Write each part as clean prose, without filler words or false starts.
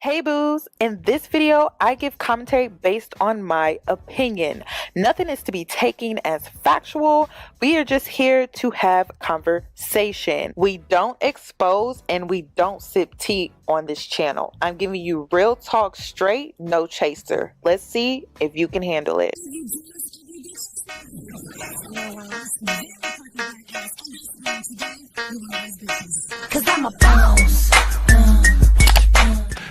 Hey boos, in this video, I give commentary based on my opinion. Nothing is to be taken as factual. We are just here to have conversation. We don't expose and we don't sip tea on this channel. I'm giving you real talk straight, no chaser. Let's see if you can handle it. Cause I'm a boss.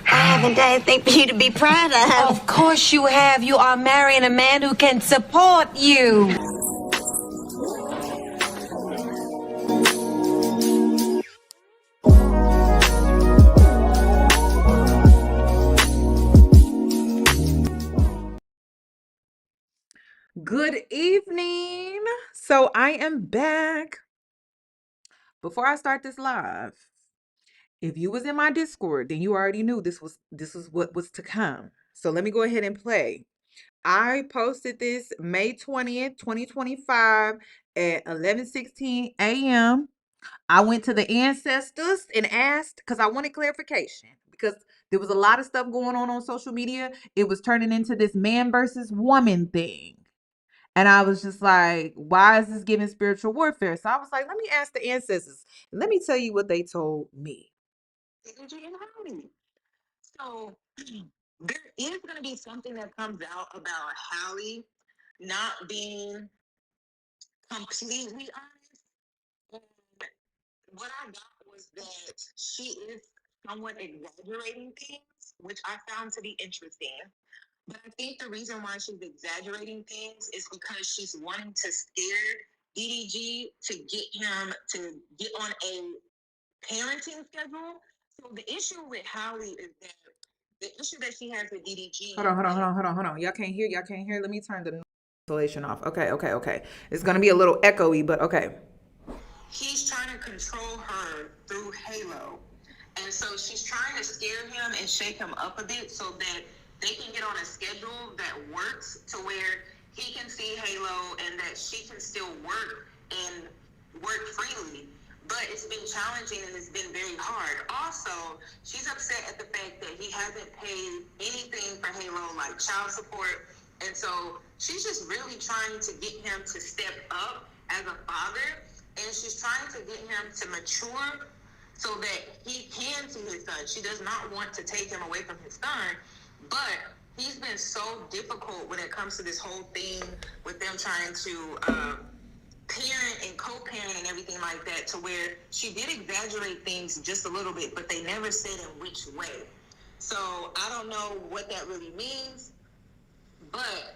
I haven't done anything for you to be proud of. Of course you have. You are marrying a man who can support you. Good evening. So I am back. Before I start this live, if you was in my Discord, then you already knew this was what was to come. So let me go ahead and play. I posted this May 20th, 2025 at 11:16 a.m. I went to the ancestors and asked because I wanted clarification because there was a lot of stuff going on social media. It was turning into this man versus woman thing. And I was just like, why is this giving spiritual warfare? So I was like, let me ask the ancestors. Let me tell you what they told me. So there is going to be something that comes out about Halle not being completely honest. And what I got was that she is somewhat exaggerating things, which I found to be interesting. But I think the reason why she's exaggerating things is because she's wanting to scare DDG to get him to get on a parenting schedule. So the issue with Halle is that the issue that she has with DDG. Hold on. Y'all can't hear. Let me turn the installation off. Okay. It's gonna be a little echoey, but okay. He's trying to control her through Halo. And so she's trying to scare him and shake him up a bit so that they can get on a schedule that works to where he can see Halo and that she can still work and work freely. But it's been challenging and it's been very hard. Also, she's upset at the fact that he hasn't paid anything for Halo, like child support. And so she's just really trying to get him to step up as a father. And she's trying to get him to mature so that he can see his son. She does not want to take him away from his son. But he's been so difficult when it comes to this whole thing with them trying to parent and co-parent and everything like that, to where she did exaggerate things just a little bit, but they never said in which way. So I don't know what that really means, but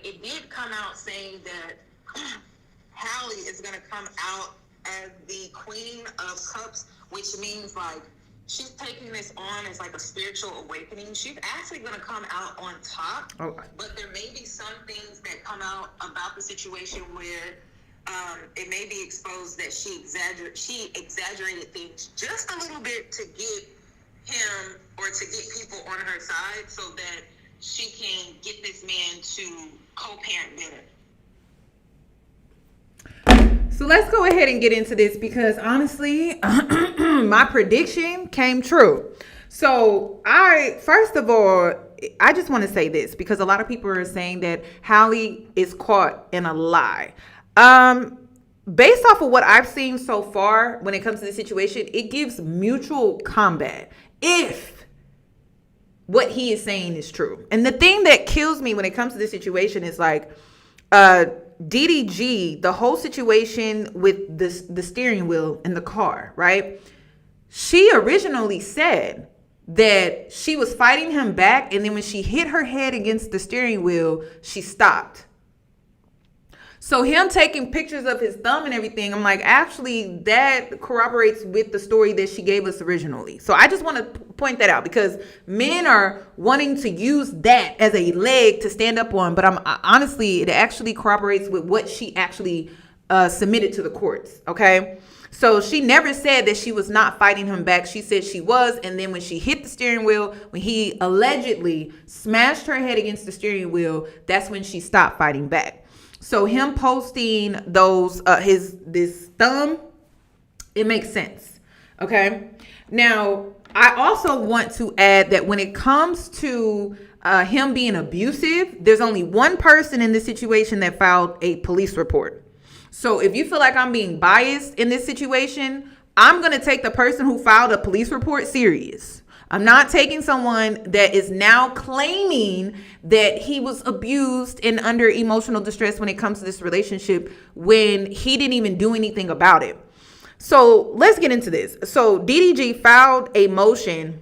it did come out saying that Halle is going to come out as the Queen of Cups, which means like she's taking this on as like a spiritual awakening. She's actually going to come out on top, but there may be some things that come out about the situation where it may be exposed that she exaggerated things just a little bit to get him or to get people on her side so that she can get this man to co-parent better. So let's go ahead and get into this because honestly, my prediction came true. So first of all, I just want to say this because a lot of people are saying that Halle is caught in a lie. Based off of what I've seen so far when it comes to this situation, it gives mutual combat if what he is saying is true. And the thing that kills me when it comes to this situation is like DDG, the whole situation with the steering wheel in the car, right? She originally said that she was fighting him back, and then when she hit her head against the steering wheel, she stopped. So him taking pictures of his thumb and everything, I'm like, actually, that corroborates with the story that she gave us originally. So I just want to point that out because men are wanting to use that as a leg to stand up on. But honestly, it actually corroborates with what she actually submitted to the courts. Okay. So she never said that she was not fighting him back. She said she was. And then when she hit the steering wheel, when he allegedly smashed her head against the steering wheel, that's when she stopped fighting back. So him posting those this thumb, it makes sense. Okay. Now, I also want to add that when it comes to him being abusive, there's only one person in this situation that filed a police report. So if you feel like I'm being biased in this situation, I'm going to take the person who filed a police report serious. I'm not taking someone that is now claiming that he was abused and under emotional distress when it comes to this relationship when he didn't even do anything about it. So let's get into this. So DDG filed a motion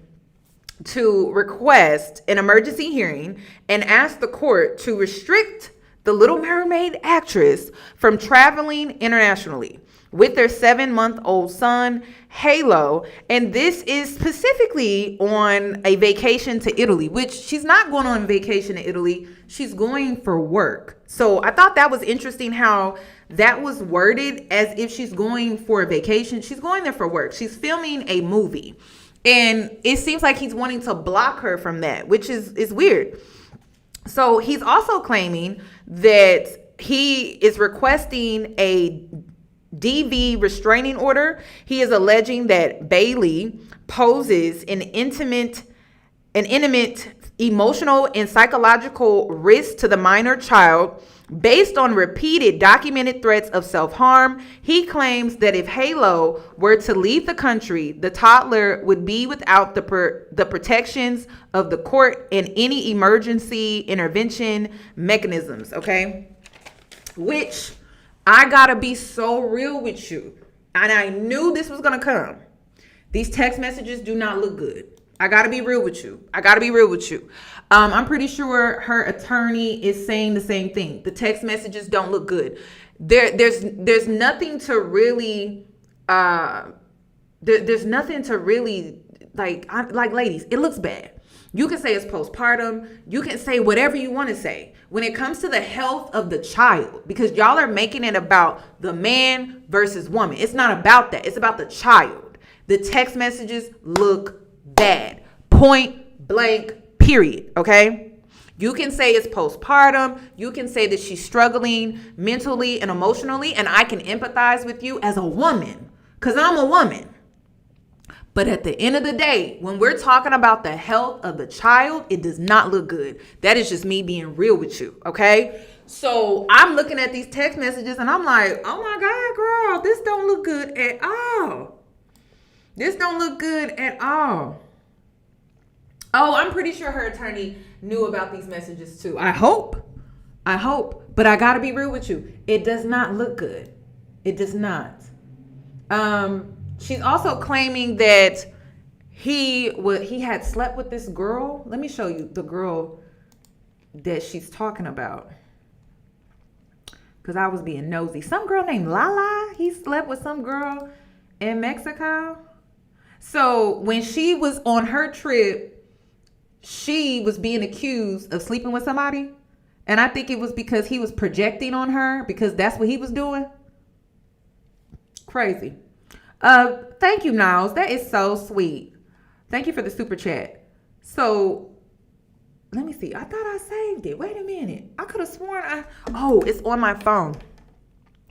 to request an emergency hearing and asked the court to restrict the Little Mermaid actress from traveling internationally with their 7-month-old son, Halo. And this is specifically on a vacation to Italy, which she's not going on vacation to Italy. She's going for work. So I thought that was interesting how that was worded as if she's going for a vacation. She's going there for work. She's filming a movie. And it seems like he's wanting to block her from that, which is weird. So he's also claiming that he is requesting a DV restraining order. He is alleging that Bailey poses an intimate, emotional, and psychological risk to the minor child based on repeated documented threats of self-harm. He claims that if Halo were to leave the country, the toddler would be without the protections of the court and any emergency intervention mechanisms, okay? Which, I gotta be so real with you. And I knew this was gonna come. These text messages do not look good. I gotta be real with you. I'm pretty sure her attorney is saying the same thing. The text messages don't look good. There's nothing to really there's nothing to really like ladies, it looks bad. You can say it's postpartum. You can say whatever you want to say when it comes to the health of the child, because y'all are making it about the man versus woman. It's not about that. It's about the child. The text messages look bad. Point blank, period. Okay? You can say it's postpartum. You can say that she's struggling mentally and emotionally, and I can empathize with you as a woman because I'm a woman. But at the end of the day, when we're talking about the health of the child, it does not look good. That is just me being real with you, okay? So I'm looking at these text messages and I'm like, oh my God, girl, this don't look good at all. This don't look good at all. Oh, I'm pretty sure her attorney knew about these messages too. I hope. But I gotta be real with you. It does not look good. It does not. She's also claiming that he had slept with this girl. Let me show you the girl that she's talking about, because I was being nosy. Some girl named Lala. He slept with some girl in Mexico. So when she was on her trip, she was being accused of sleeping with somebody. And I think it was because he was projecting on her, because that's what he was doing. Crazy. Thank you, Niles. That is so sweet. Thank you for the super chat. So let me see. I thought I saved it. Wait a minute. I could have sworn it's on my phone.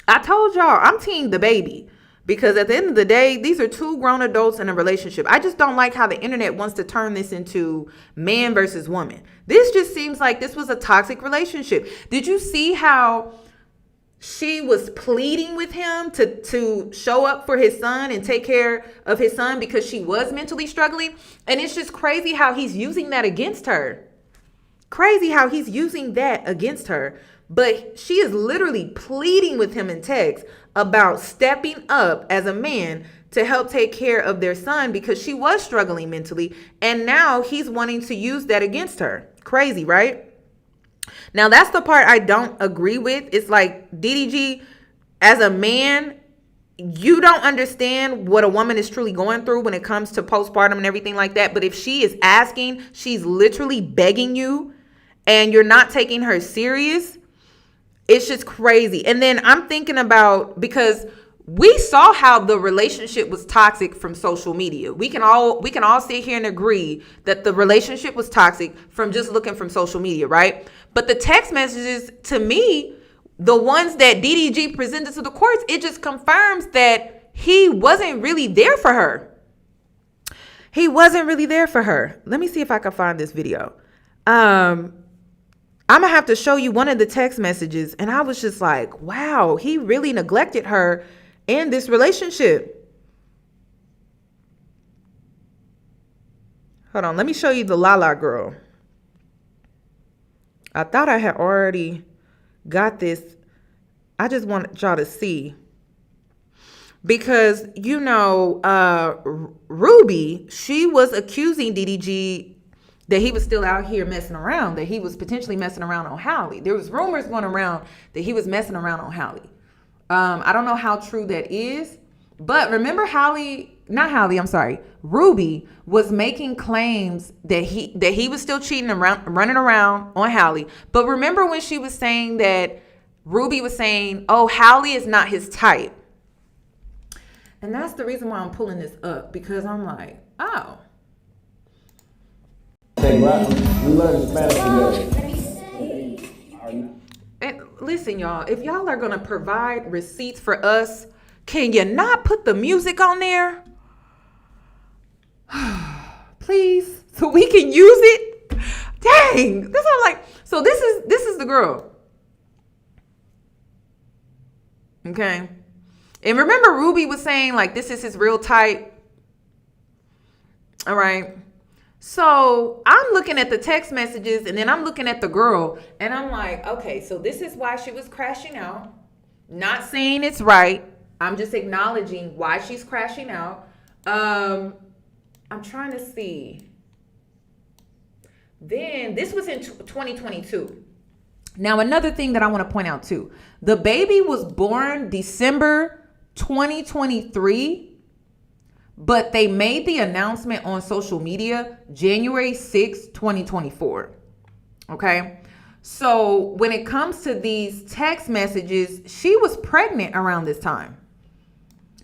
I told y'all I'm team the baby, because at the end of the day, these are two grown adults in a relationship. I just don't like how the internet wants to turn this into man versus woman. This just seems like this was a toxic relationship. Did you see how she was pleading with him to show up for his son and take care of his son because she was mentally struggling? And it's just crazy how he's using that against her. But she is literally pleading with him in text about stepping up as a man to help take care of their son because she was struggling mentally. And now he's wanting to use that against her. Crazy, right? Now, that's the part I don't agree with. It's like, DDG, as a man, you don't understand what a woman is truly going through when it comes to postpartum and everything like that. But if she is asking, she's literally begging you, and you're not taking her serious, it's just crazy. And then I'm thinking about, because we saw how the relationship was toxic from social media. We can all sit here and agree that the relationship was toxic from just looking from social media, right? But the text messages, to me, the ones that DDG presented to the courts, it just confirms that he wasn't really there for her. He wasn't really there for her. Let me see if I can find this video. I'm going to have to show you one of the text messages. And I was just like, wow, he really neglected her in this relationship. Hold on. Let me show you the Lala girl. I thought I had already got this. I just want y'all to see. Because, you know, Ruby, she was accusing DDG that he was still out here messing around, that he was potentially messing around on Halle. There was rumors going around that he was messing around on Halle. I don't know how true that is, but remember Ruby was making claims that he was still cheating and running around on Halle. But remember when she was saying that Ruby was saying, oh, Halle is not his type. And that's the reason why I'm pulling this up, because I'm like, oh. We learned Spanish together. And listen, y'all, if y'all are going to provide receipts for us, can you not put the music on there? Please, so we can use it. Dang, this I'm like. So this is the girl. Okay. And remember Ruby was saying like this is his real type. All right. So I'm looking at the text messages and then I'm looking at the girl and I'm like, okay, so this is why she was crashing out. Not saying it's right. I'm just acknowledging why she's crashing out. I'm trying to see. Then this was in 2022. Now, another thing that I want to point out too, the baby was born December 2023. But they made the announcement on social media January 6, 2024. Okay. So when it comes to these text messages, she was pregnant around this time.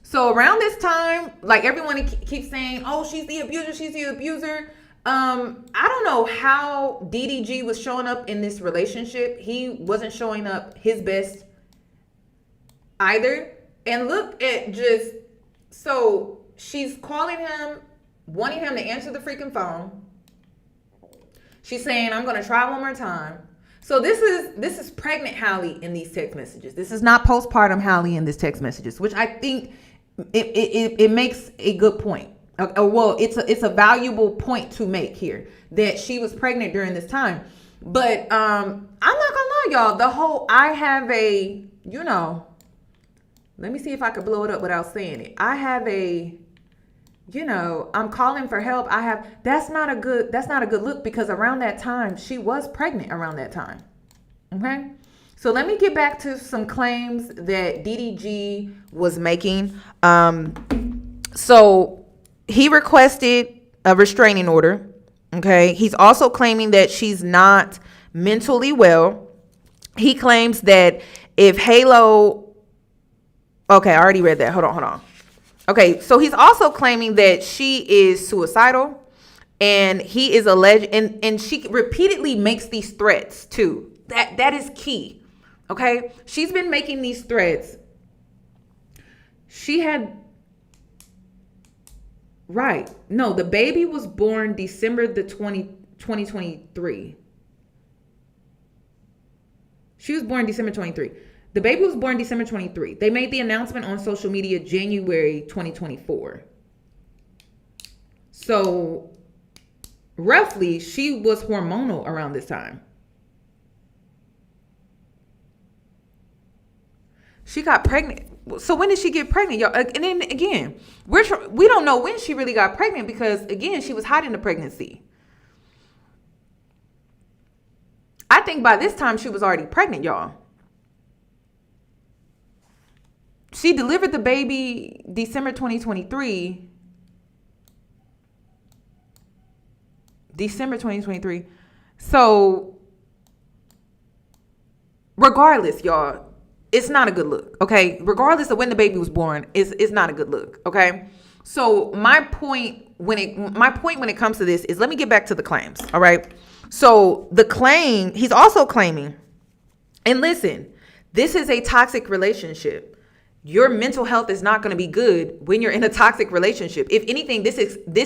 So around this time, like everyone keeps saying, oh, she's the abuser. She's the abuser. I don't know how DDG was showing up in this relationship. He wasn't showing up his best either. And look at just, so she's calling him, wanting him to answer the freaking phone. She's saying, I'm going to try one more time. So this is pregnant Halle in these text messages. This is not postpartum Halle in these text messages, which I think it makes a good point. Well, it's a valuable point to make here that she was pregnant during this time. But I'm not going to lie, y'all. The whole I have a, let me see if I could blow it up without saying it. I have a, I'm calling for help. That's not a good look, because around that time, she was pregnant around that time. Okay. So let me get back to some claims that DDG was making. So he requested a restraining order. Okay. He's also claiming that she's not mentally well. He claims that if Halo, okay, I already read that. Hold on. Okay, so he's also claiming that she is suicidal, and he is alleged, and she repeatedly makes these threats too. That is key. Okay, she's been making these threats. The baby was born December 2023. She was born December 23. The baby was born December 23. They made the announcement on social media January 2024. So roughly, she was hormonal around this time. She got pregnant. So when did she get pregnant, y'all? And then again, we don't know when she really got pregnant, because again, she was hiding the pregnancy. I think by this time she was already pregnant, y'all. She delivered the baby December 2023. December 2023. So regardless, y'all, it's not a good look. Okay. Regardless of when the baby was born, it's not a good look. Okay. So my point when it comes to this is, let me get back to the claims. All right. So the claim, he's also claiming, and listen, this is a toxic relationship. your mental health is not going to be good when you're in a toxic relationship. If anything, this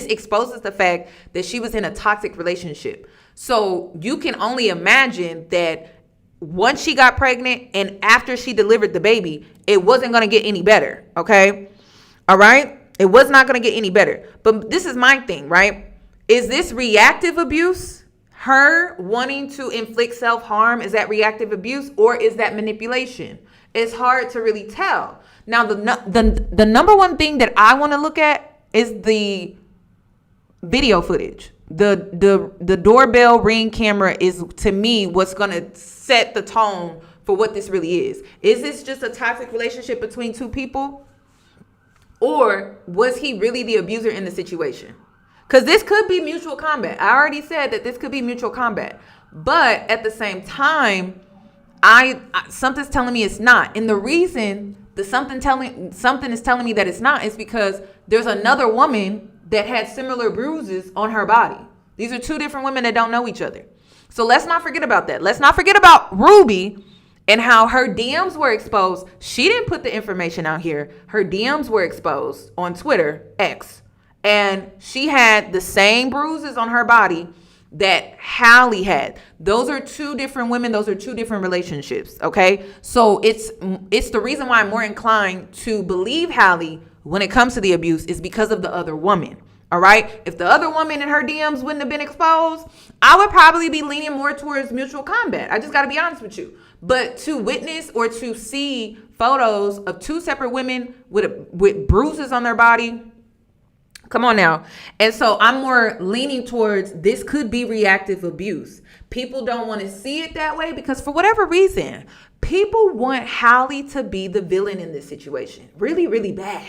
exposes the fact that she was in a toxic relationship. So you can only imagine that once she got pregnant and after she delivered the baby, it wasn't going to get any better. Okay. All right. It was not going to get any better. But this is my thing, right? Is this reactive abuse? Her wanting to inflict self-harm, is that reactive abuse or is that manipulation? It's hard to really tell. Now, the number one thing that I want to look at is the video footage. The doorbell ring camera is, to me, what's going to set the tone for what this really is. Is this just a toxic relationship between two people? Or was he really the abuser in the situation? Because this could be mutual combat. I already said that this could be mutual combat. But at the same time, something's telling me it's not. And the reason something is telling me that it's not is because there's another woman that had similar bruises on her body. These are two different women that don't know each other. So let's not forget about that. Let's not forget about Ruby and how her DMs were exposed. She didn't put the information out here. Her DMs were exposed on Twitter, X. And she had the same bruises on her body that Halle had. Those are two different women. Those are two different relationships. Okay. So it's the reason why I'm more inclined to believe Halle when it comes to the abuse is because of the other woman. All right. If the other woman in her DMs wouldn't have been exposed, I would probably be leaning more towards mutual combat. I just got to be honest with you. But to witness or to see photos of two separate women with bruises on their body, come on now. And so I'm more leaning towards this could be reactive abuse. People don't want to see it that way because for whatever reason, people want Halle to be the villain in this situation. Really, really bad.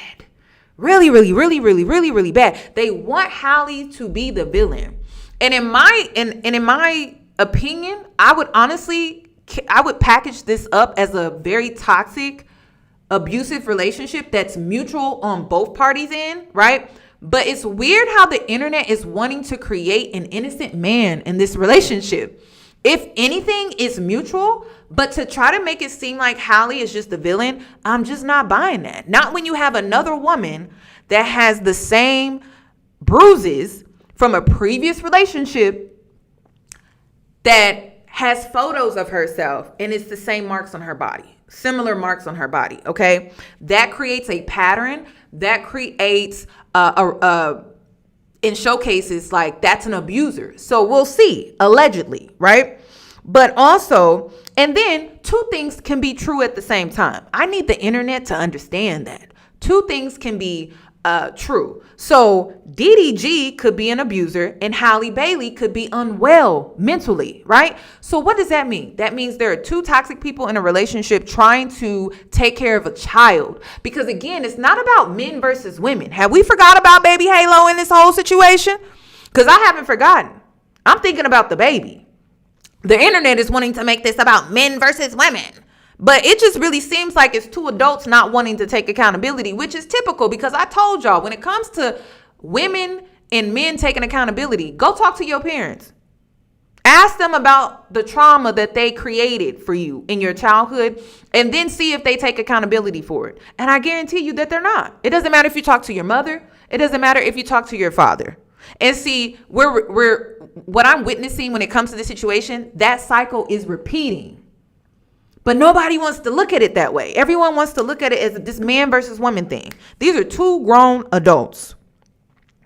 Really, really, really, really, really, really bad. They want Halle to be the villain. And in my opinion, I would package this up as a very toxic, abusive relationship that's mutual on both parties' end, right? But it's weird how the internet is wanting to create an innocent man in this relationship. If anything, it's mutual, but to try to make it seem like Halle is just the villain, I'm just not buying that. Not when you have another woman that has the same bruises from a previous relationship that has photos of herself and it's the same marks on her body, similar marks on her body. Okay. That creates a pattern that creates in showcases like that's an abuser. So we'll see, allegedly, right? But also, and then two things can be true at the same time. I need the internet to understand that. Two things can be true. So DDG could be an abuser and Halle Bailey could be unwell mentally, right? So what does that mean? That means there are two toxic people in a relationship trying to take care of a child. Because again, it's not about men versus women. Have we forgot about baby Halo in this whole situation? Because I haven't forgotten. I'm thinking about the baby. The internet is wanting to make this about men versus women. But it just really seems like it's two adults not wanting to take accountability, which is typical because I told y'all when it comes to women and men taking accountability, go talk to your parents. Ask them about the trauma that they created for you in your childhood and then see if they take accountability for it. And I guarantee you that they're not. It doesn't matter if you talk to your mother. It doesn't matter if you talk to your father. And see, what I'm witnessing when it comes to this situation, that cycle is repeating. But nobody wants to look at it that way. Everyone wants to look at it as this man versus woman thing. These are two grown adults.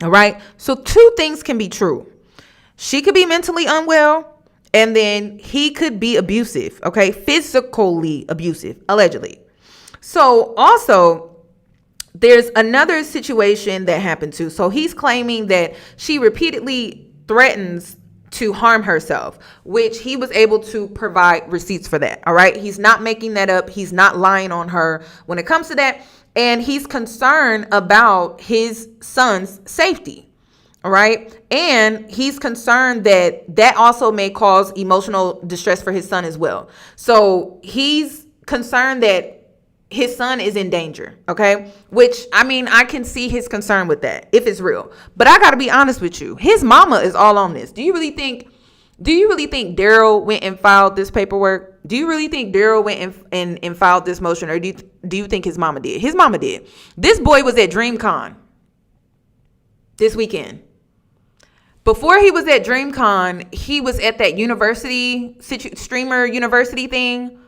All right. So two things can be true. She could be mentally unwell and then he could be abusive. Okay. Physically abusive, allegedly. So also there's another situation that happened too. So he's claiming that she repeatedly threatens to harm herself, which he was able to provide receipts for that. All right. He's not making that up. He's not lying on her when it comes to that. And he's concerned about his son's safety. All right. And he's concerned that also may cause emotional distress for his son as well. So he's concerned that his son is in danger. Okay. Which, I mean, I can see his concern with that if it's real. But I got to be honest with you. His mama is all on this. Do you really think Daryl went and filed this paperwork? Do you really think Daryl went and filed this motion, or do you think his mama did? His mama did. This boy was at DreamCon this weekend. Before he was at DreamCon, he was at that streamer university thing.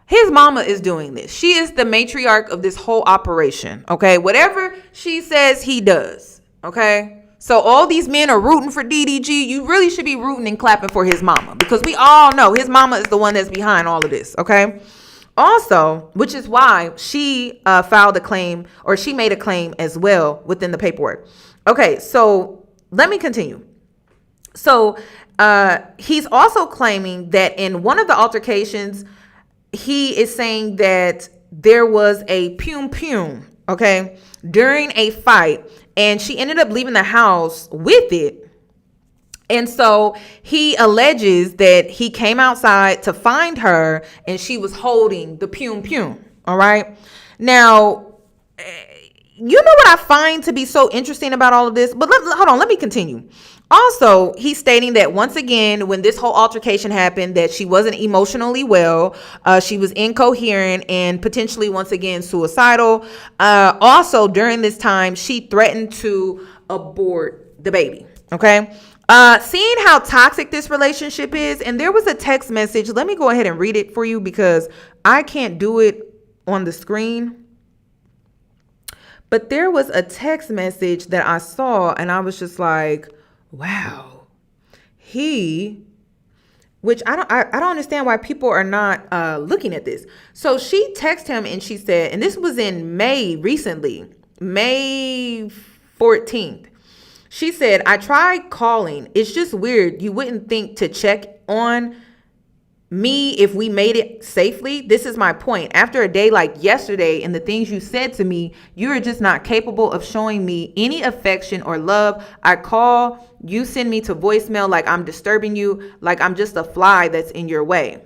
His mama is doing this. She is the matriarch of this whole operation, okay? Whatever she says, he does, okay? So all these men are rooting for DDG. You really should be rooting and clapping for his mama, because we all know his mama is the one that's behind all of this, okay? Also, which is why she filed a claim, or she made a claim as well within the paperwork. Okay, so let me continue. So he's also claiming that in one of the altercations, he is saying that there was a pum, okay, during a fight, and she ended up leaving the house with it. And so he alleges that he came outside to find her and she was holding the pum. All right. Now, you know what I find to be so interesting about all of this? But hold on, let me continue. Also, he's stating that once again, when this whole altercation happened, that she wasn't emotionally well. She was incoherent and potentially, once again, suicidal. Also, during this time, she threatened to abort the baby. Okay. Seeing how toxic this relationship is, and there was a text message. Let me go ahead and read it for you because I can't do it on the screen. But there was a text message that I saw, and I was just like, wow, which I don't understand why people are not looking at this. So she texted him and she said, and this was in May recently, May 14th. She said, I tried calling. It's just weird. You wouldn't think to check on me if we made it safely. This is my point. After a day like yesterday and the things you said to me, you are just not capable of showing me any affection or love. I call, you send me to voicemail like I'm disturbing you, like I'm just a fly that's in your way.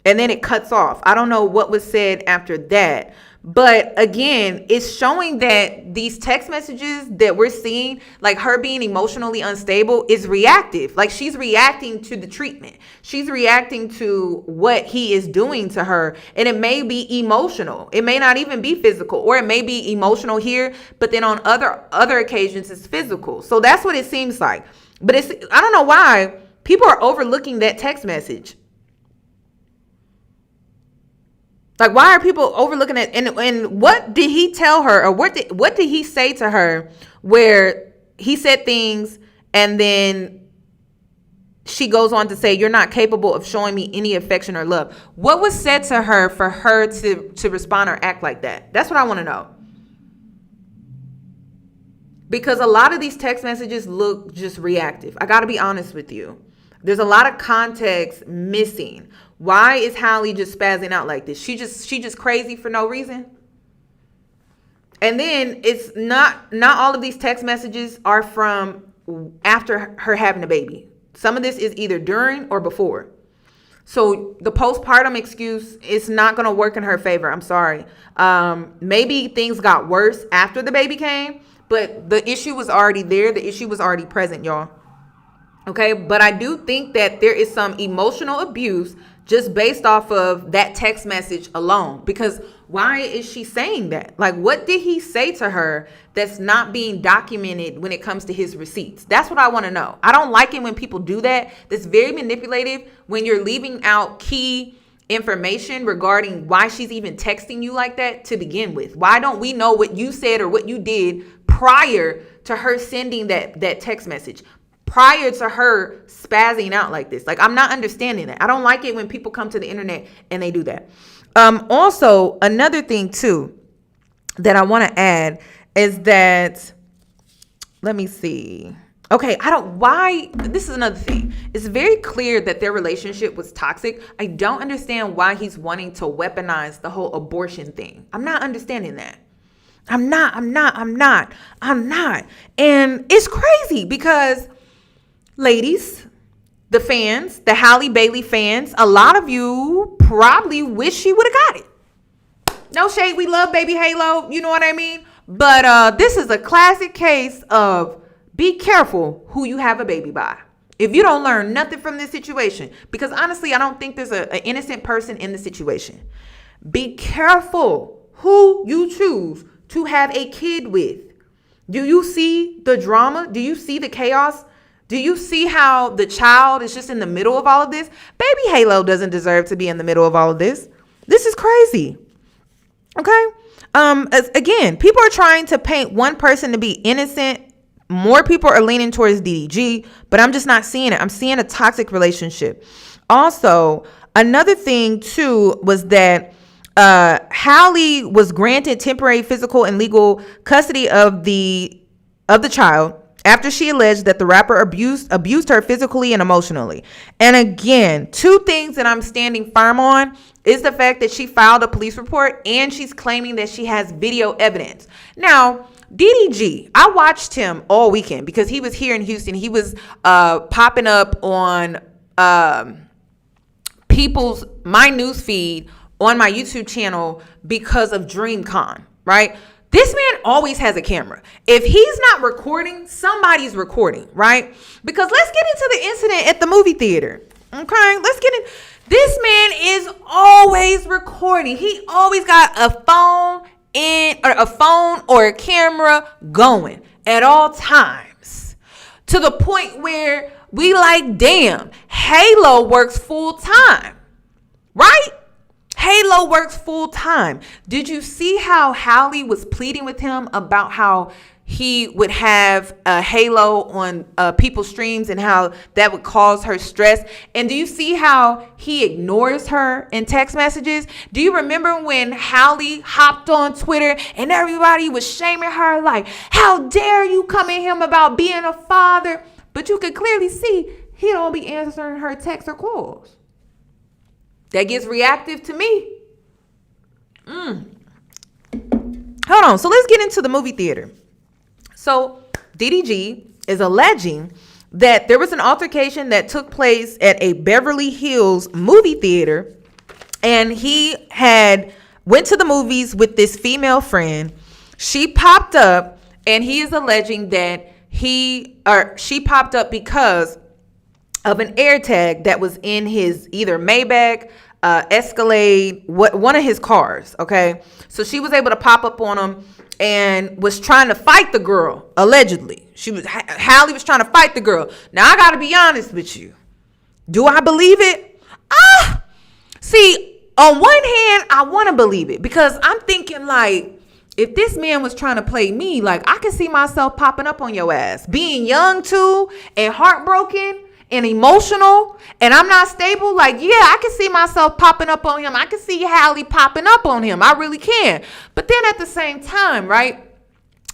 And then it cuts off. I don't know what was said after that. But again, it's showing that these text messages that we're seeing, like her being emotionally unstable, is reactive. Like she's reacting to the treatment. She's reacting to what he is doing to her. And it may be emotional. It may not even be physical, or it may be emotional here, but then on other occasions it's physical. So that's what it seems like. But I don't know why people are overlooking that text message. Like, why are people overlooking it? And what did he tell her, or what did he say to her where he said things and then she goes on to say, you're not capable of showing me any affection or love? What was said to her for her to respond or act like that? That's what I want to know. Because a lot of these text messages look just reactive. I got to be honest with you. There's a lot of context missing. Why is Halle just spazzing out like this? She just crazy for no reason. And then it's not all of these text messages are from after her having a baby. Some of this is either during or before. So the postpartum excuse is not going to work in her favor. I'm sorry. Maybe things got worse after the baby came, but the issue was already there. The issue was already present, y'all. Okay, but I do think that there is some emotional abuse just based off of that text message alone. Because why is she saying that? Like, what did he say to her that's not being documented when it comes to his receipts? That's what I want to know. I don't like it when people do that. That's very manipulative when you're leaving out key information regarding why she's even texting you like that to begin with. Why don't we know what you said or what you did prior to her sending that text message? Prior to her spazzing out like this. Like, I'm not understanding that. I don't like it when people come to the internet and they do that. Also, another thing too that I want to add is that, let me see. Okay, this is another thing. It's very clear that their relationship was toxic. I don't understand why he's wanting to weaponize the whole abortion thing. I'm not understanding that. I'm not. And it's crazy because, ladies, the fans, the Halle Bailey fans, a lot of you probably wish she would have got it. No shade, we love baby Halo, you know what I mean? But this is a classic case of be careful who you have a baby by. if you don't learn nothing from this situation, because honestly, I don't think there's an innocent person in the situation. Be careful who you choose to have a kid with. Do you see the drama? Do you see the chaos? Do you see how the child is just in the middle of all of this? Baby Halo doesn't deserve to be in the middle of all of this. This is crazy. Okay? Again, people are trying to paint one person to be innocent. More people are leaning towards DDG, but I'm just not seeing it. I'm seeing a toxic relationship. Also, another thing too was that Halle was granted temporary physical and legal custody of the child after she alleged that the rapper abused her physically and emotionally. And again, two things that I'm standing firm on is the fact that she filed a police report and she's claiming that she has video evidence. Now, DDG, I watched him all weekend because he was here in Houston. He was popping up on my news feed on my YouTube channel because of DreamCon, right? This man always has a camera. If he's not recording, somebody's recording, right? Because let's get into the incident at the movie theater. Okay, let's get in. This man is always recording. He always got a phone or a camera going at all times, to the point where we like, damn, Halo works full time, right? Halo works full time. Did you see how Halle was pleading with him about how he would have a Halo on people's streams and how that would cause her stress? And do you see how he ignores her in text messages? Do you remember when Halle hopped on Twitter and everybody was shaming her like, how dare you come at him about being a father? But you could clearly see he don't be answering her texts or calls. That gets reactive to me. Hold on. So let's get into the movie theater. So DDG is alleging that there was an altercation that took place at a Beverly Hills movie theater, and he had went to the movies with this female friend. She popped up, and he is alleging that she popped up because of an AirTag that was in his either Maybach, Escalade, one of his cars. Okay, so she was able to pop up on him and was trying to fight the girl. Allegedly, Halle was trying to fight the girl. Now I gotta be honest with you. Do I believe it? See, on one hand, I want to believe it because I'm thinking like, if this man was trying to play me, like I can see myself popping up on your ass, being young too and heartbroken and emotional, and I'm not stable. Like, yeah, I can see myself popping up on him. I can see Halle popping up on him. I really can. But then at the same time, right,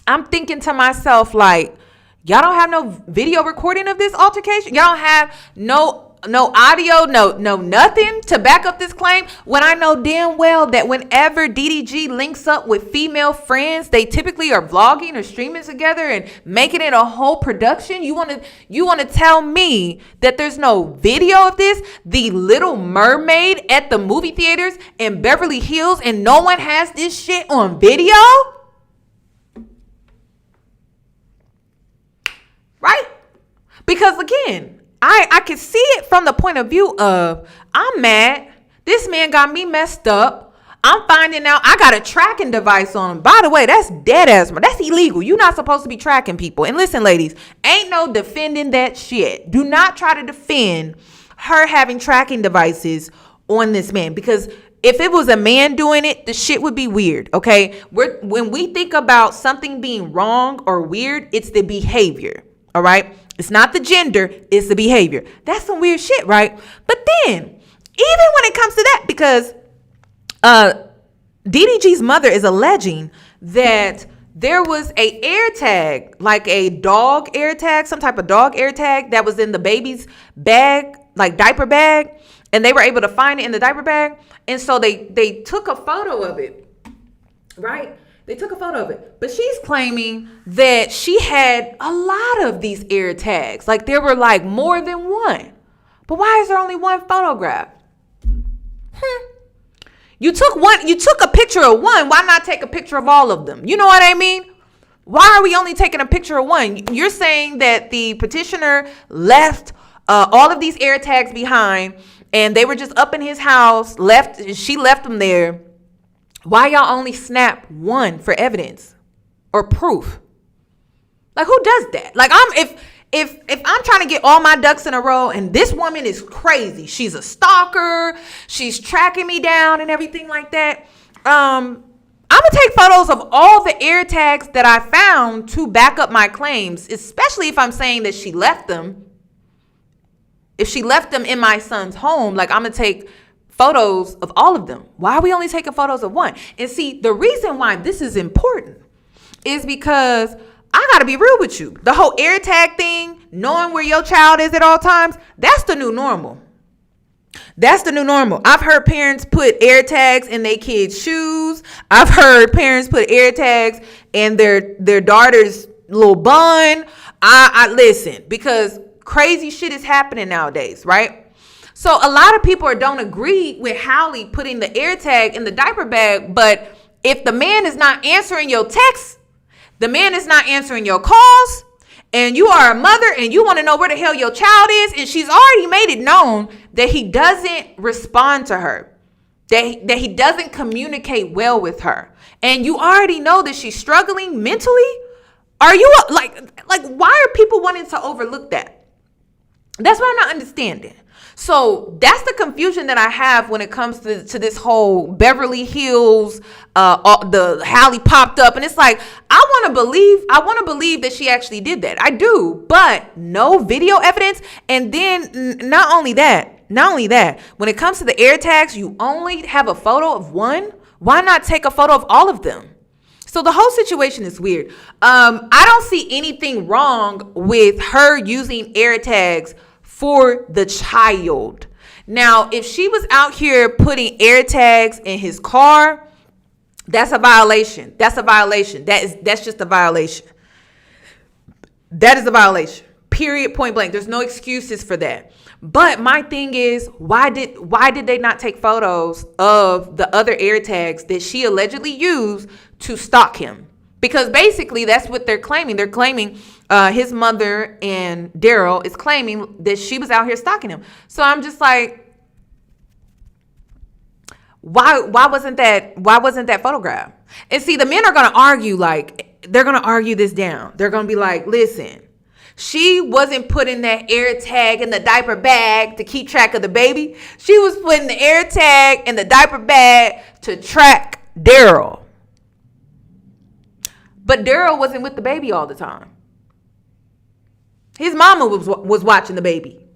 I'm thinking to myself, like, y'all don't have no video recording of this altercation? Y'all don't have no audio, no nothing to back up this claim, when I know damn well that whenever DDG links up with female friends, they typically are vlogging or streaming together and making it a whole production. You want to tell me that there's no video of this? The Little Mermaid at the movie theaters in Beverly Hills, and no one has this shit on video? Right? Because again, I can see it from the point of view of, I'm mad. This man got me messed up. I'm finding out I got a tracking device on him. By the way, that's dead ass. That's illegal. You're not supposed to be tracking people. And listen, ladies, ain't no defending that shit. Do not try to defend her having tracking devices on this man, because if it was a man doing it, the shit would be weird, okay? When we think about something being wrong or weird, it's the behavior, all right? It's not the gender, it's the behavior. That's some weird shit, right? But then, even when it comes to that, because DDG's mother is alleging that there was a AirTag, like a dog AirTag, some type of dog AirTag that was in the baby's bag, like diaper bag, and they were able to find it in the diaper bag. And so they took a photo of it, right? They took a photo of it, but she's claiming that she had a lot of these AirTags. Like there were like more than one. But why is there only one photograph? You took a picture of one. Why not take a picture of all of them? You know what I mean? Why are we only taking a picture of one? You're saying that the petitioner left all of these air tags behind, and they were just up in his house. She left them there. Why y'all only snap one for evidence or proof? Like, who does that? Like, if I'm trying to get all my ducks in a row and this woman is crazy, she's a stalker, she's tracking me down and everything like that, I'm gonna take photos of all the air tags that I found to back up my claims, especially if I'm saying that she left them. If she left them in my son's home, like, I'm gonna take photos of all of them. Why are we only taking photos of one? And see, the reason why this is important is because I gotta be real with you. The whole air tag thing, knowing where your child is at all times, that's the new normal. That's the new normal. I've heard parents put air tags in their kids' shoes. I've heard parents put air tags in their daughter's little bun. I listen, because crazy shit is happening nowadays, right? So a lot of people don't agree with Halle putting the air tag in the diaper bag. But if the man is not answering your texts, the man is not answering your calls, and you are a mother and you want to know where the hell your child is, and she's already made it known that he doesn't respond to her, that he doesn't communicate well with her, and you already know that she's struggling mentally, are you like why are people wanting to overlook that? That's what I'm not understanding. So that's the confusion that I have when it comes to this whole Beverly Hills, the Halle popped up, and it's like, I want to believe that she actually did that. I do, but no video evidence. And then not only that, when it comes to the air tags, you only have a photo of one. Why not take a photo of all of them? So the whole situation is weird. I don't see anything wrong with her using air tags for the child. Now, if she was out here putting air tags in his car, that's a violation. That's just a violation. That is a violation. Period, point blank. There's no excuses for that. But my thing is, why did they not take photos of the other air tags that she allegedly used to stalk him? Because basically that's what they're claiming. They're claiming his mother and Daryl is claiming that she was out here stalking him. So I'm just like, why wasn't that photograph? And see, the men are gonna argue, like, they're gonna argue this down. They're gonna be like, listen, she wasn't putting that air tag in the diaper bag to keep track of the baby. She was putting the air tag in the diaper bag to track Daryl. But Daryl wasn't with the baby all the time. His mama was watching the baby.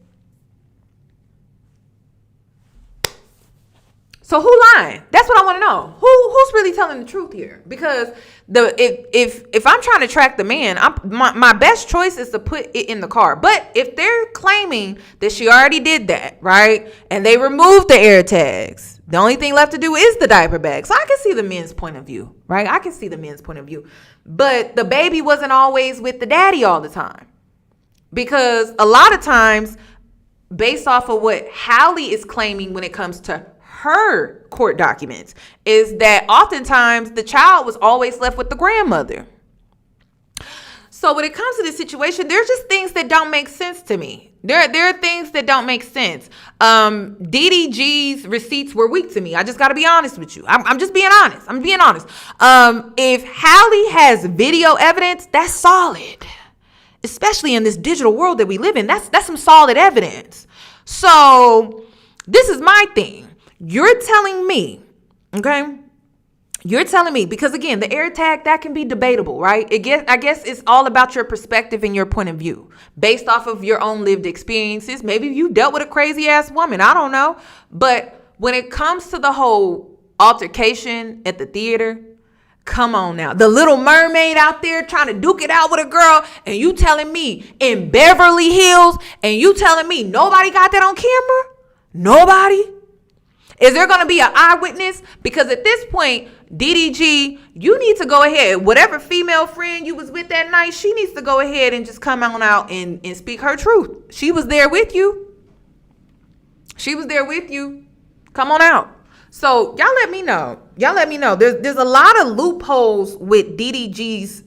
So who lying? That's what I want to know. Who's really telling the truth here? Because if I'm trying to track the man, my best choice is to put it in the car. But if they're claiming that she already did that, right, and they removed the air tags, the only thing left to do is the diaper bag. So I can see the men's point of view, right? I can see the men's point of view. But the baby wasn't always with the daddy all the time. Because a lot of times, based off of what Halle is claiming when it comes to her court documents, is that oftentimes the child was always left with the grandmother. So when it comes to this situation, there's just things that don't make sense to me. There are things that don't make sense. DDG's receipts were weak to me. I just got to be honest with you. I'm just being honest. I'm being honest. If Halle has video evidence, that's solid. Especially in this digital world that we live in. That's some solid evidence. So this is my thing. You're telling me, okay? You're telling me, because again, the air tag, that can be debatable, right? I guess it's all about your perspective and your point of view based off of your own lived experiences. Maybe you dealt with a crazy ass woman. I don't know. But when it comes to the whole altercation at the theater, come on now. The Little Mermaid out there trying to duke it out with a girl, and you telling me in Beverly Hills, and you telling me nobody got that on camera? Nobody? Is there going to be an eyewitness? Because at this point, DDG, you need to go ahead. Whatever female friend you was with that night, she needs to go ahead and just come on out and speak her truth. She was there with you. She was there with you. Come on out. So y'all let me know. There's a lot of loopholes with DDG's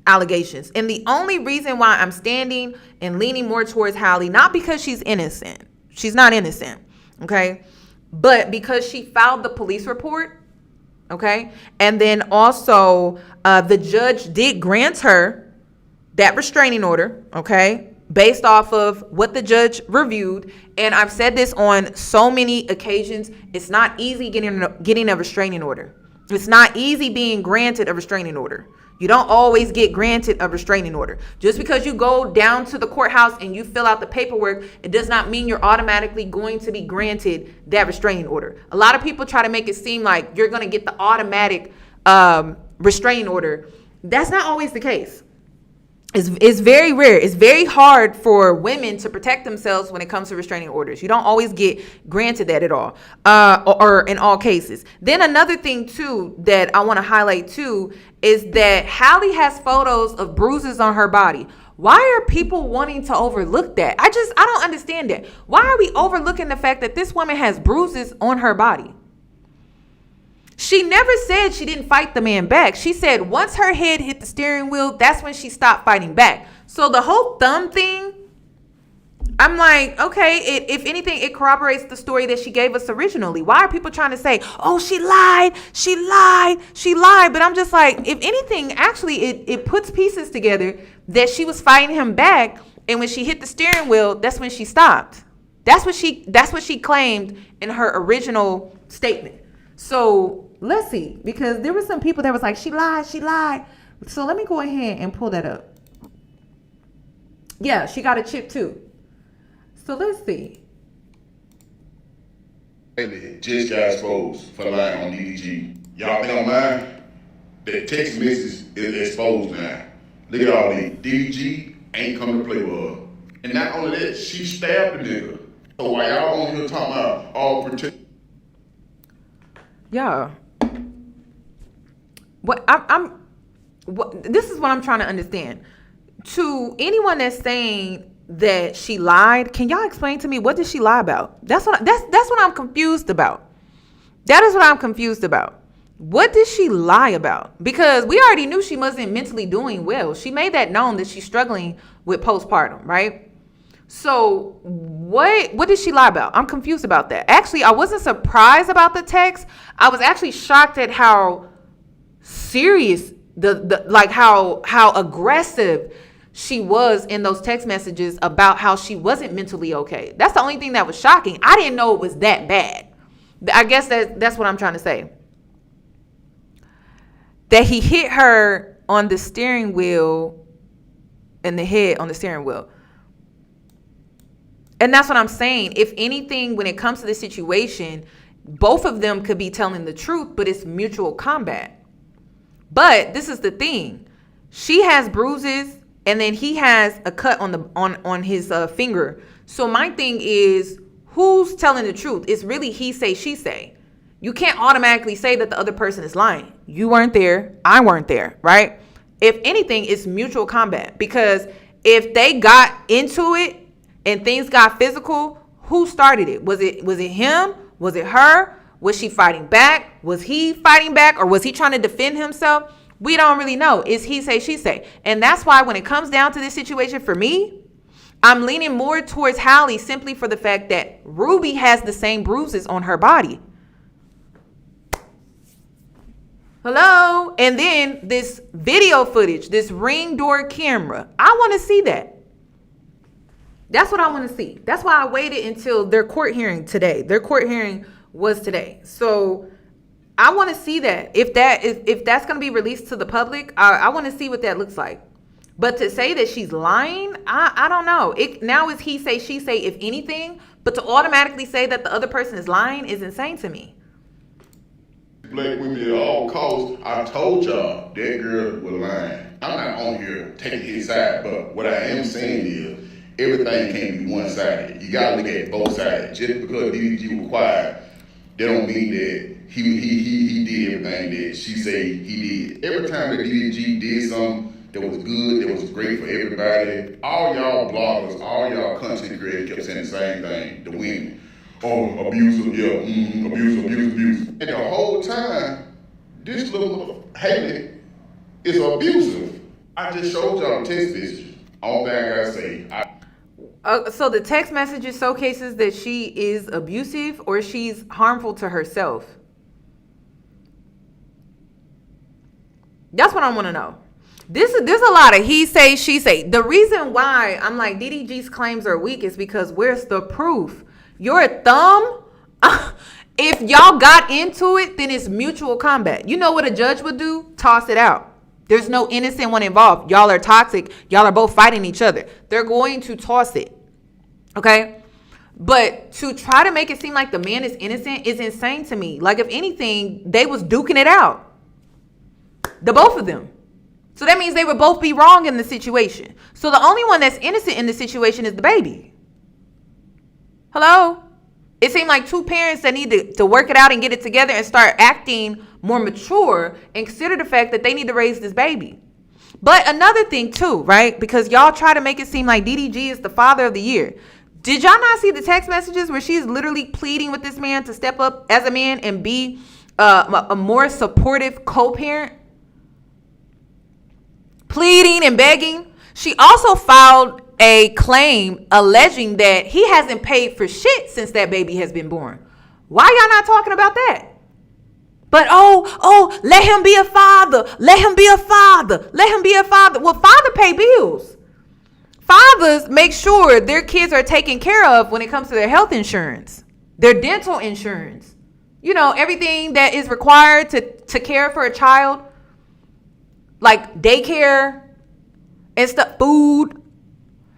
allegations. And the only reason why I'm standing and leaning more towards Halle, not because she's innocent. She's not innocent, okay? But because she filed the police report, okay? And then also the judge did grant her that restraining order, okay? Based off of what the judge reviewed. And I've said this on so many occasions. It's not easy getting a restraining order. It's not easy being granted a restraining order. You don't always get granted a restraining order. Just because you go down to the courthouse and you fill out the paperwork, it does not mean you're automatically going to be granted that restraining order. A lot of people try to make it seem like you're going to get the automatic restraining order. That's not always the case. It's very rare. It's very hard for women to protect themselves when it comes to restraining orders. You don't always get granted that at all, or in all cases. Then another thing too that I want to highlight too is that Halle has photos of bruises on her body. Why are people wanting to overlook that? I don't understand that. Why are we overlooking the fact that this woman has bruises on her body? She never said she didn't fight the man back. She said once her head hit the steering wheel, that's when she stopped fighting back. So the whole thumb thing, I'm like, okay, if anything, it corroborates the story that she gave us originally. Why are people trying to say, oh, she lied. But I'm just like, if anything, actually, it puts pieces together that she was fighting him back. And when she hit the steering wheel, that's when she stopped. That's what she claimed in her original statement. So let's see, because there were some people that was like, she lied. So let me go ahead and pull that up. Yeah, she got a chip too. So let's see. Bailey just got exposed for lying on DDG. Y'all think I'm lying? The text message is exposed now. Look at all these. DDG ain't coming to play with her. And not only that, she stabbed the nigga. So while y'all on here talking about all protect. Yeah. This is what I'm trying to understand. To anyone that's saying that she lied, can y'all explain to me what did she lie about? That's what I'm confused about. That is what I'm confused about. What did she lie about? Because we already knew she wasn't mentally doing well. She made that known that she's struggling with postpartum, right? So what did she lie about? I'm confused about that. Actually, I wasn't surprised about the text. I was actually shocked at how serious how aggressive she was in those text messages about how she wasn't mentally okay. That's the only thing that was shocking. I didn't know it was that bad. I guess that's what I'm trying to say. That he hit her on the steering wheel, in the head on the steering wheel. And that's what I'm saying. If anything, when it comes to this situation, both of them could be telling the truth, but it's mutual combat. But this is the thing. She has bruises, and then he has a cut on his finger. So my thing is, who's telling the truth? It's really he say, she say. You can't automatically say that the other person is lying. You weren't there. I weren't there, right? If anything, it's mutual combat. Because if they got into it and things got physical, who started it? Was it him? Was it her? Was she fighting back? Was he fighting back? Or was he trying to defend himself? We don't really know. It's he say, she say. And that's why when it comes down to this situation for me, I'm leaning more towards Halle simply for the fact that Ruby has the same bruises on her body. Hello? And then this video footage, this Ring door camera, I want to see that. That's what I want to see. That's why I waited until their court hearing today. Their court hearing was today. So I want to see that. If that's going to be released to the public, I want to see what that looks like. But to say that she's lying, I don't know. Now is he say, she say, if anything. But to automatically say that the other person is lying is insane to me. Black women at all costs. I told y'all that girl was lying. I'm not on here taking his side, but what I am saying is everything can't be one-sided. You gotta look at both sides. Just because DDG was quiet, that don't mean that he did everything that she said he did. Every time that DDG did something that was good, that was great for everybody, all y'all bloggers, all y'all content creators kept saying the same thing, the women. Oh, abusive, yeah, abusive. And the whole time, this little Halle is abusive. I just showed y'all the text message. All thing I gotta say, So the text messages showcases that she is abusive or she's harmful to herself. That's what I want to know. There's a lot of he say, she say. The reason why I'm like DDG's claims are weak is because where's the proof? Your thumb, if y'all got into it, then it's mutual combat. You know what a judge would do? Toss it out. There's no innocent one involved. Y'all are toxic. Y'all are both fighting each other. They're going to toss it. Okay? But to try to make it seem like the man is innocent is insane to me. Like, if anything, they was duking it out. The both of them. So that means they would both be wrong in the situation. So the only one that's innocent in the situation is the baby. Hello? It seemed like two parents that need to work it out and get it together and start acting more mature and consider the fact that they need to raise this baby. But another thing too, right? Because y'all try to make it seem like DDG is the father of the year. Did y'all not see the text messages where she's literally pleading with this man to step up as a man and be a more supportive co-parent? Pleading and begging. She also filed a claim alleging that he hasn't paid for shit since that baby has been born. Why y'all not talking about that? But let him be a father. Let him be a father. Let him be a father. Well, father pay bills. Fathers make sure their kids are taken care of when it comes to their health insurance, their dental insurance. You know, everything that is required to care for a child, like daycare and stuff, food.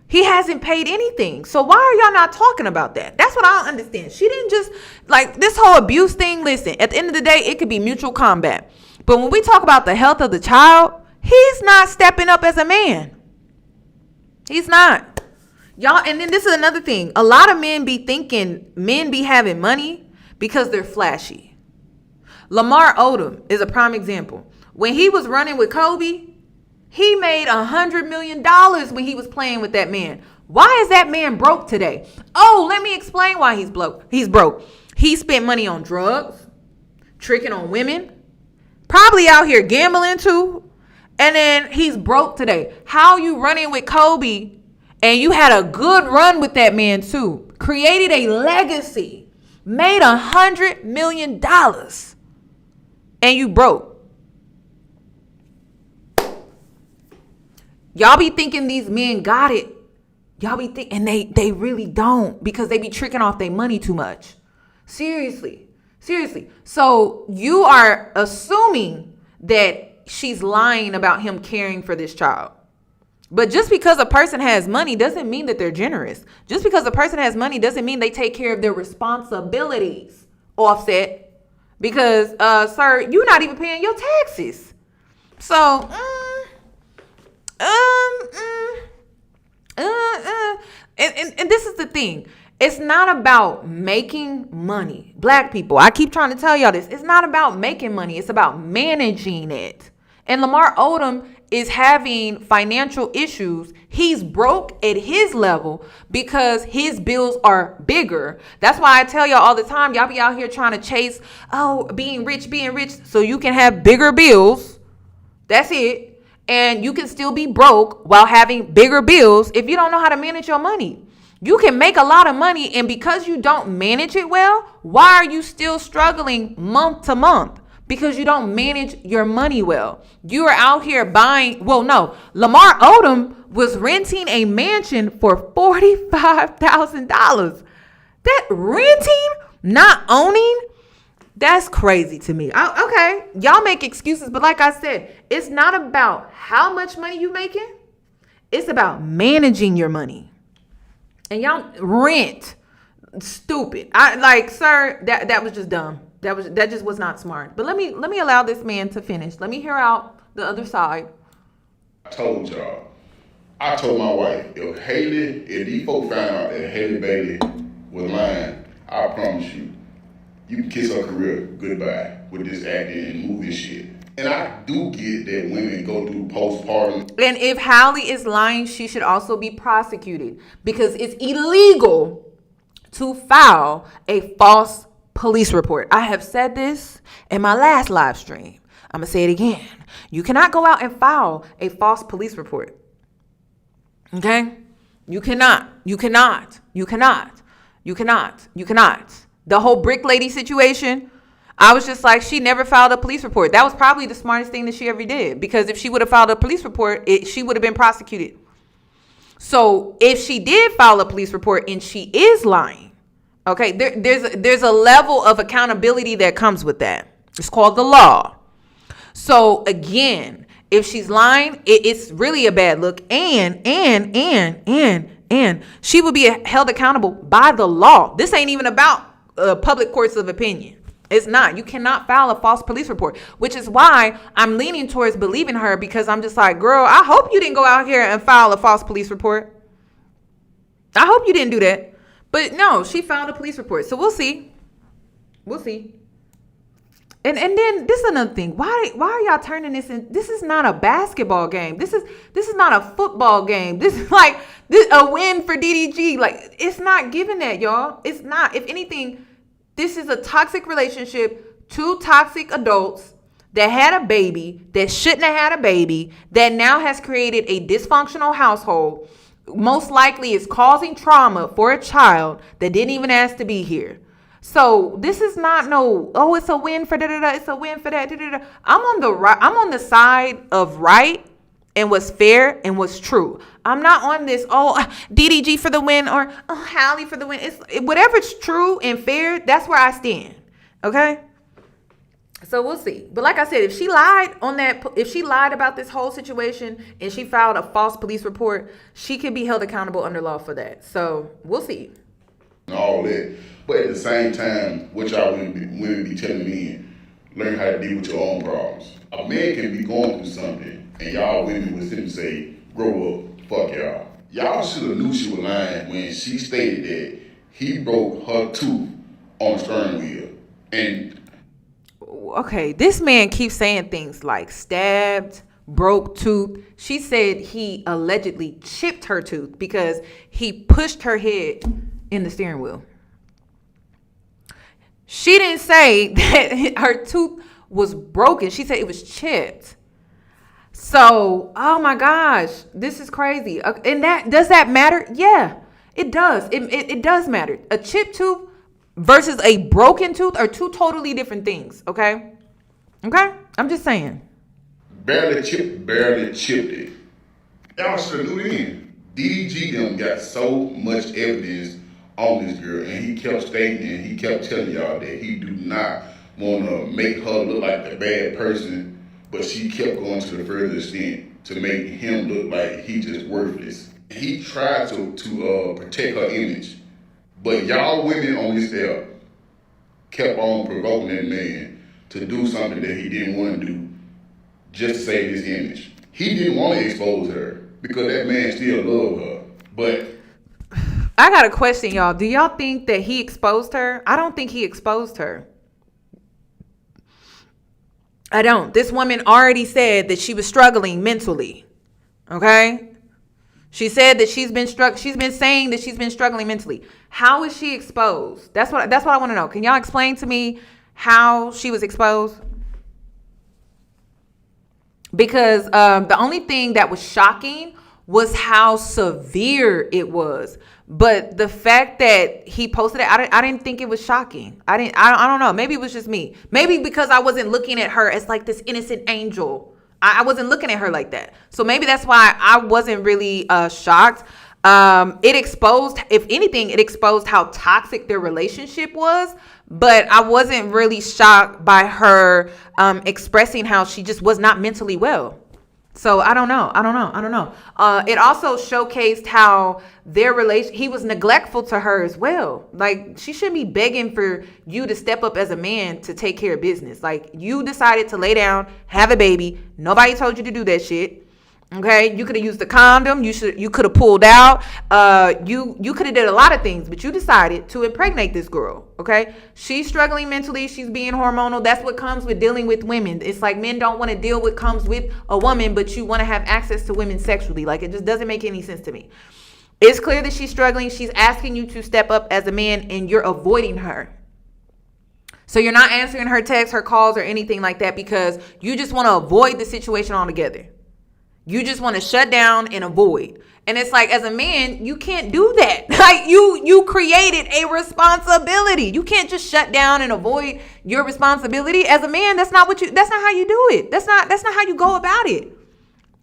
He hasn't paid anything. So why are y'all not talking about that? That's what I don't understand. She didn't just, like, this whole abuse thing. Listen, at the end of the day, it could be mutual combat. But when we talk about the health of the child, he's not stepping up as a man. He's not. Y'all, and then this is another thing. A lot of men be thinking men be having money because they're flashy. Lamar Odom is a prime example. When he was running with Kobe, he made $100 million when he was playing with that man. Why is that man broke today? Oh, let me explain why he's broke. He spent money on drugs, tricking on women, probably out here gambling too. And then he's broke today. How you running with Kobe and you had a good run with that man too? Created a legacy, made $100 million, and you broke. Y'all be thinking these men got it. Y'all be thinking, and they really don't, because they be tricking off their money too much. Seriously. So you are assuming that she's lying about him caring for this child. But just because a person has money doesn't mean that they're generous. Just because a person has money doesn't mean they take care of their responsibilities. Offset. Because, sir, you're not even paying your taxes. So, and this is the thing. It's not about making money. Black people, I keep trying to tell y'all this. It's not about making money. It's about managing it. And Lamar Odom is having financial issues. He's broke at his level because his bills are bigger. That's why I tell y'all all the time, y'all be out here trying to chase, being rich, so you can have bigger bills. That's it. And you can still be broke while having bigger bills if you don't know how to manage your money. You can make a lot of money, and because you don't manage it well, why are you still struggling month to month? Because you don't manage your money well. You are out here buying, Lamar Odom was renting a mansion for $45,000. That renting, not owning, that's crazy to me. Okay, y'all make excuses, but like I said, it's not about how much money you making. It's about managing your money. And y'all rent, stupid. Sir, that was just dumb. That just was not smart. But let me allow this man to finish. Let me hear out the other side. I told my wife, if these folks found out that Halle Bailey was lying, I promise you can kiss her career goodbye with this acting and movie shit. And I do get that women go through postpartum. And if Halle is lying, she should also be prosecuted, because it's illegal to file a false police report. I have said this in my last live stream. I'm going to say it again. You cannot go out and file a false police report. Okay? You cannot. The whole brick lady situation, I was just like, she never filed a police report. That was probably the smartest thing that she ever did, because if she would have filed a police report, she would have been prosecuted. So if she did file a police report and she is lying, okay, there's a level of accountability that comes with that. It's called the law. So again, if she's lying, it's really a bad look, and she will be held accountable by the law. This ain't even about public courts of opinion. It's not. You cannot file a false police report, which is why I'm leaning towards believing her, because I'm just like, girl, I hope you didn't go out here and file a false police report. I hope you didn't do that. But no, she filed a police report. So we'll see. And then this is another thing. Why are y'all turning this in? This is not a basketball game. This is not a football game. This is like a win for DDG. Like, it's not giving that, y'all. It's not. If anything, this is a toxic relationship. Two toxic adults that had a baby that shouldn't have had a baby, that now has created a dysfunctional household. Most likely is causing trauma for a child that didn't even ask to be here. So this is not it's a win for da-da-da, it's a win for that, da-da-da. I'm on the side of right and what's fair and what's true. I'm not on this, DDG for the win, or Halle for the win. It's whatever's true and fair, that's where I stand. Okay? So we'll see. But like I said, if she lied about this whole situation and she filed a false police report, she can be held accountable under law for that. So we'll see. All that. But at the same time, what y'all women be telling me, learn how to deal with your own problems. A man can be going through something, and y'all women would simply say, grow up, fuck y'all. Y'all should have knew she was lying when she stated that he broke her tooth on the steering wheel. And okay, this man keeps saying things like stabbed, broke tooth. She said he allegedly chipped her tooth because he pushed her head in the steering wheel. She didn't say that her tooth was broken. She said it was chipped. So, oh my gosh, this is crazy. And does that matter? Yeah, it does. It does matter. A chipped tooth versus a broken tooth are two totally different things. Okay? I'm just saying. Barely chipped it. Y'all should have knew then. DDG them got so much evidence on this girl, and he kept stating and he kept telling y'all that he do not want to make her look like the bad person, but she kept going to the further extent to make him look like he just worthless. He tried to protect her image, but y'all women on this app kept on provoking that man to do something that he didn't want to do just to save his image. He didn't want to expose her because that man still loved her, but I got a question, y'all. Do y'all think that he exposed her? I don't think he exposed her. I don't. This woman already said that she was struggling mentally. Okay? She said that she's been saying that she's been struggling mentally. How is she exposed? That's what I want to know. Can y'all explain to me how she was exposed? Because the only thing that was shocking was how severe it was. But the fact that he posted it, I didn't think it was shocking. I don't know. Maybe it was just me. Maybe because I wasn't looking at her as like this innocent angel. I wasn't looking at her like that. So maybe that's why I wasn't really shocked. It exposed, if anything, it exposed how toxic their relationship was. But I wasn't really shocked by her expressing how she just was not mentally well. So I don't know. It also showcased how he was neglectful to her as well. Like, she shouldn't be begging for you to step up as a man to take care of business. Like, you decided to lay down, have a baby. Nobody told you to do that shit. Okay, you could have used the condom. You could have pulled out. You could have did a lot of things, but you decided to impregnate this girl. Okay, she's struggling mentally. She's being hormonal. That's what comes with dealing with women. It's like men don't want to deal with comes with a woman, but you want to have access to women sexually. Like, it just doesn't make any sense to me. It's clear that she's struggling. She's asking you to step up as a man, and you're avoiding her. So you're not answering her texts, her calls, or anything like that because you just want to avoid the situation altogether. You just want to shut down and avoid. And it's like, as a man, you can't do that. Like you created a responsibility. You can't just shut down and avoid your responsibility. As a man, that's not how you do it. That's not how you go about it.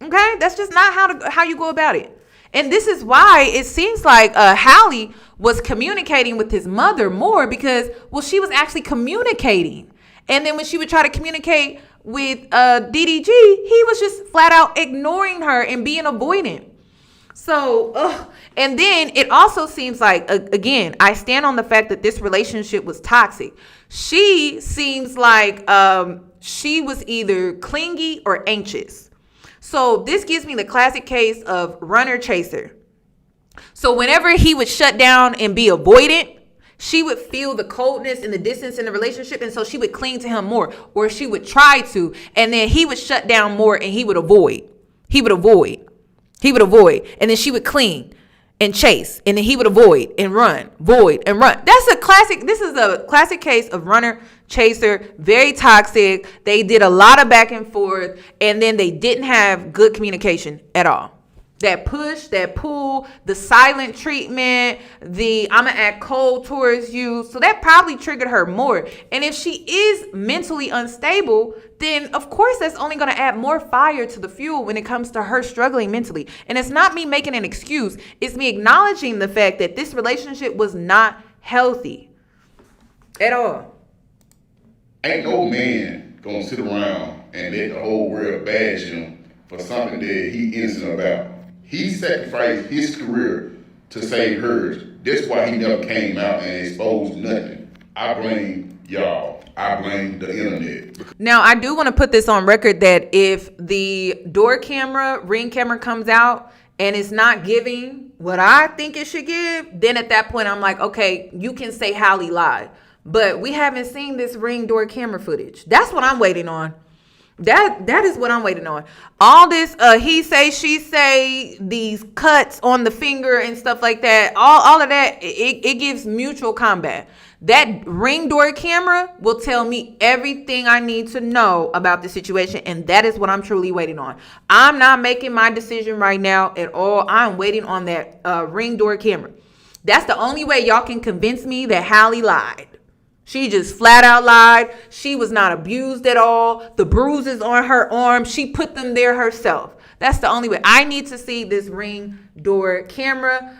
Okay? That's just not how you go about it. And this is why it seems like Halle was communicating with his mother more because, well, she was actually communicating. And then when she would try to communicate with DDG, he was just flat out ignoring her and being avoidant. So, and then it also seems like, again, I stand on the fact that this relationship was toxic. She seems like she was either clingy or anxious. So this gives me the classic case of runner chaser. So whenever he would shut down and be avoidant, she would feel the coldness and the distance in the relationship. And so she would cling to him more, or she would try to. And then he would shut down more and he would avoid. And then she would cling and chase. And then he would avoid and run, void and run. This is a classic case of runner chaser, very toxic. They did a lot of back and forth. And then they didn't have good communication at all. That push, that pull, the silent treatment, I'm going to act cold towards you. So that probably triggered her more. And if she is mentally unstable, then of course that's only going to add more fire to the fuel when it comes to her struggling mentally. And it's not me making an excuse. It's me acknowledging the fact that this relationship was not healthy at all. Ain't no man going to sit around and let the whole world bash him for something that he innocent about. He sacrificed his career to save hers. That's why he never came out and exposed nothing. I blame y'all. I blame the internet. Now, I do want to put this on record that if the ring camera comes out and it's not giving what I think it should give, then at that point I'm like, okay, you can say Halle lied. But we haven't seen this ring door camera footage. That's what I'm waiting on. That is what I'm waiting on. All this he say, she say, these cuts on the finger and stuff like that, all of that, it gives mutual combat. That ring door camera will tell me everything I need to know about the situation, and that is what I'm truly waiting on. I'm not making my decision right now at all. I'm waiting on that ring door camera. That's the only way y'all can convince me that Halle lied. She just flat out lied. She was not abused at all. The bruises on her arm, she put them there herself. That's the only way. I need to see this ring door camera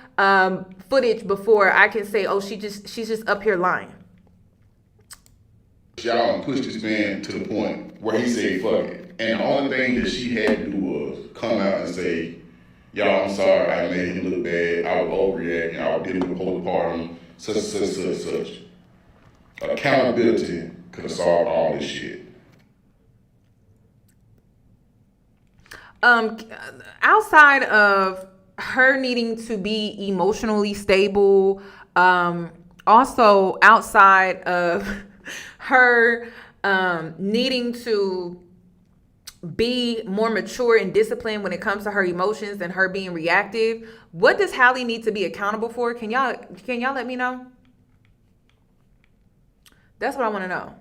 footage before I can say, oh, she's just up here lying. Y'all pushed this man to the point where he said, fuck it. And the only thing that she had to do was come out and say, y'all, I'm sorry, I made him look bad. I was overreacting. I was dealing with postpartum, such. Accountability could have solved all this shit. Outside of her needing to be emotionally stable, also outside of her needing to be more mature and disciplined when it comes to her emotions and her being reactive, what does Halle need to be accountable for? Can y'all let me know? That's what I want to know.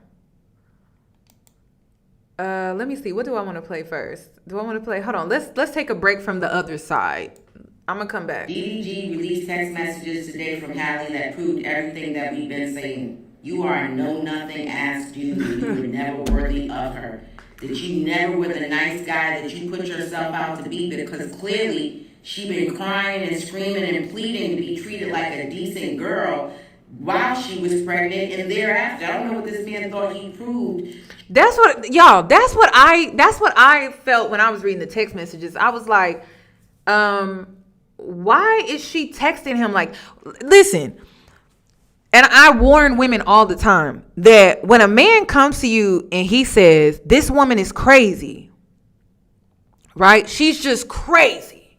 Let me see. What do I want to play first? Do I want to play? Hold on. Let's take a break from the other side. I'm going to come back. DDG released text messages today from Halle that proved everything that we've been saying. You are a know-nothing ass dude. You were never worthy of her. That you never were the nice guy that you put yourself out to be, because clearly she been crying and screaming and pleading to be treated like a decent girl while she was pregnant and thereafter. I don't know what this man thought he proved. That's what I felt when I was reading the text messages. I was like, why is she texting him? Like, listen, and I warn women all the time that when a man comes to you and he says, this woman is crazy, right? She's just crazy.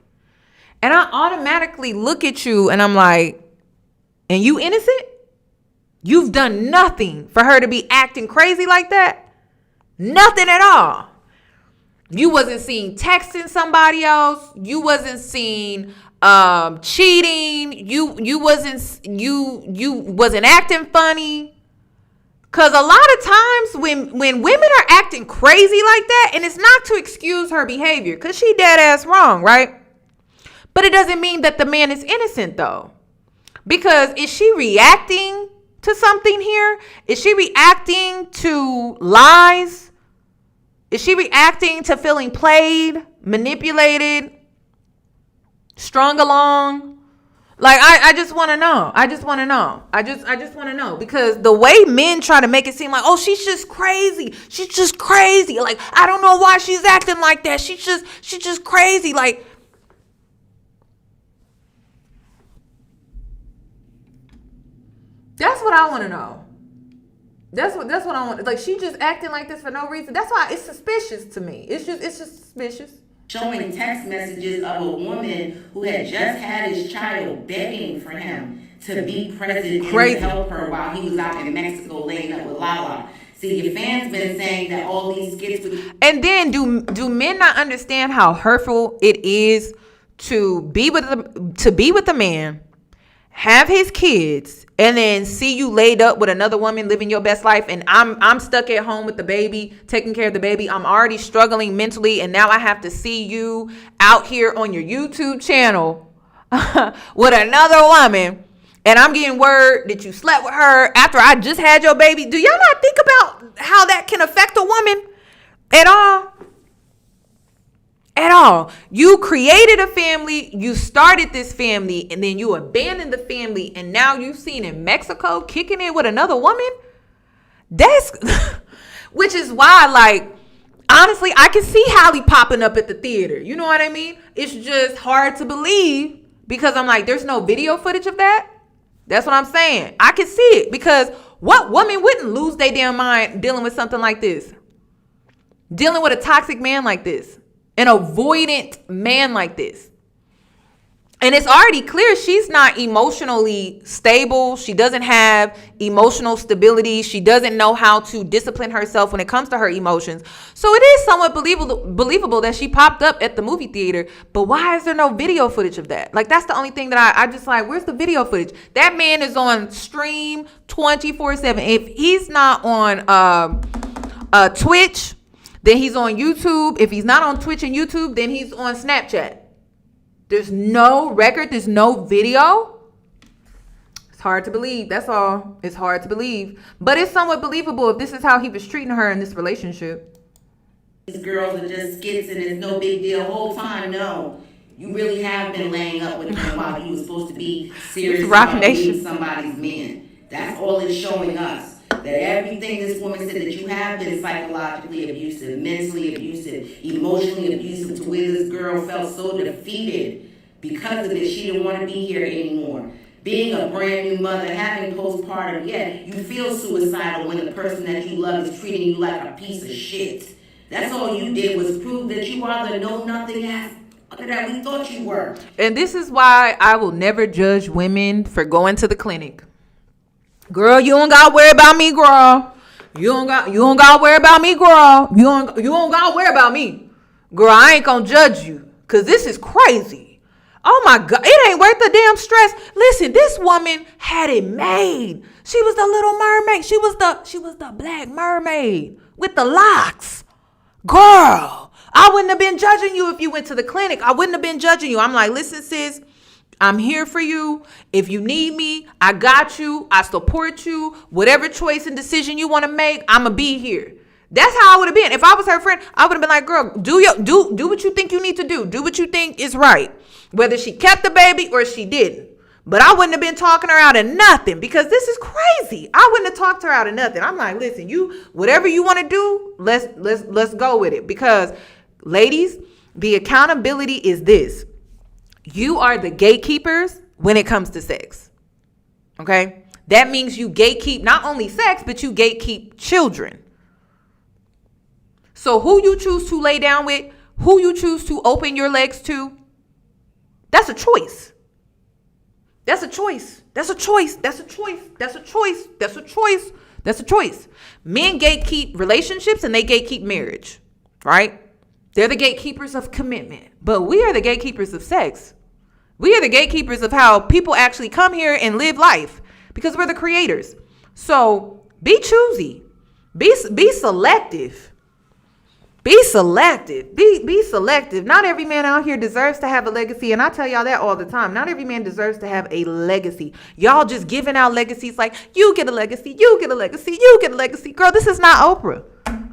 And I automatically look at you and I'm like, and you innocent? You've done nothing for her to be acting crazy like that? Nothing at all. You wasn't seen texting somebody else. You wasn't seen you wasn't acting funny. Because a lot of times when women are acting crazy like that, and it's not to excuse her behavior, because she dead ass wrong, right? But it doesn't mean that the man is innocent, though. Because is she reacting to something here? Is she reacting to lies? Is she reacting to feeling played, manipulated, strung along? Like, I just want to know. I just want to know. Because the way men try to make it seem like, oh, she's just crazy. She's just crazy. Like, I don't know why she's acting like that. She's just crazy. Like, that's what I want to know. That's what I want. Like, she just acting like this for no reason. That's why it's suspicious to me. It's just suspicious. Showing text messages of a woman who had just had his child begging for him to be present and to help her while he was out in Mexico laying up with Lala. See, your fans been saying that all these skits with... And then do men not understand how hurtful it is to be with the man, have his kids, and then see you laid up with another woman living your best life, and I'm stuck at home with the baby, taking care of the baby. I'm already struggling mentally, and now I have to see you out here on your YouTube channel with another woman, and I'm getting word that you slept with her after I just had your baby. Do y'all not think about how that can affect a woman at all? At all. You created a family, you started this family, and then you abandoned the family, and now you seen in Mexico kicking it with another woman. That's which is why, like, honestly, I can see Halle popping up at the theater. You know what I mean? It's just hard to believe because I'm like, there's no video footage of that. That's what I'm saying. I can see it because what woman wouldn't lose their damn mind dealing with something like this? Dealing with a toxic man like this. An avoidant man like this. And it's already clear she's not emotionally stable. She doesn't have emotional stability. She doesn't know how to discipline herself when it comes to her emotions. So it is somewhat believable that she popped up at the movie theater. But why is there no video footage of that? Like, that's the only thing that I just like, where's the video footage? That man is on stream 24/7. If he's not on Twitch, then he's on YouTube. If he's not on Twitch and YouTube, then he's on Snapchat. There's no record. There's no video. It's hard to believe. That's all. It's hard to believe. But it's somewhat believable if this is how he was treating her in this relationship. These girls are just skits and it's no big deal. Whole time, no. You really have been laying up with him while he was supposed to be serious about being somebody's man. That's all it's showing us. That everything this woman said that you have been psychologically abusive, mentally abusive, emotionally abusive, to where this girl felt so defeated because of it. She didn't want to be here anymore. Being a brand new mother, having postpartum, you feel suicidal when the person that you love is treating you like a piece of shit. That's all you did was prove that you are the know-nothing ass that we thought you were. And this is why I will never judge women for going to the clinic. Girl, you don't gotta worry about me, girl. You don't gotta worry about me, girl. You don't gotta worry about me. Girl, I ain't gonna judge you. Cause this is crazy. Oh my God. It ain't worth the damn stress. Listen, this woman had it made. She was the little mermaid. She was the black mermaid with the locks. Girl, I wouldn't have been judging you if you went to the clinic. I wouldn't have been judging you. I'm like, listen, sis, I'm here for you. If you need me, I got you. I support you. Whatever choice and decision you want to make, I'ma be here. That's how I would have been. If I was her friend, I would have been like, girl, do what you think you need to do. Do what you think is right. Whether she kept the baby or she didn't. But I wouldn't have been talking her out of nothing because this is crazy. I wouldn't have talked her out of nothing. I'm like, listen, whatever you want to do, let's go with it. Because ladies, the accountability is this. You are the gatekeepers when it comes to sex. Okay? That means you gatekeep not only sex, but you gatekeep children. So who you choose to lay down with, who you choose to open your legs to, that's a choice. That's a choice. That's a choice. That's a choice. That's a choice. That's a choice. That's a choice. Men gatekeep relationships and they gatekeep marriage, right? They're the gatekeepers of commitment, but we are the gatekeepers of sex. We are the gatekeepers of how people actually come here and live life because we're the creators. So Be choosy. Be selective. Be selective. Be selective. Not every man out here deserves to have a legacy. And I tell y'all that all the time. Not every man deserves to have a legacy. Y'all just giving out legacies like, you get a legacy, you get a legacy, you get a legacy. Girl, this is not Oprah.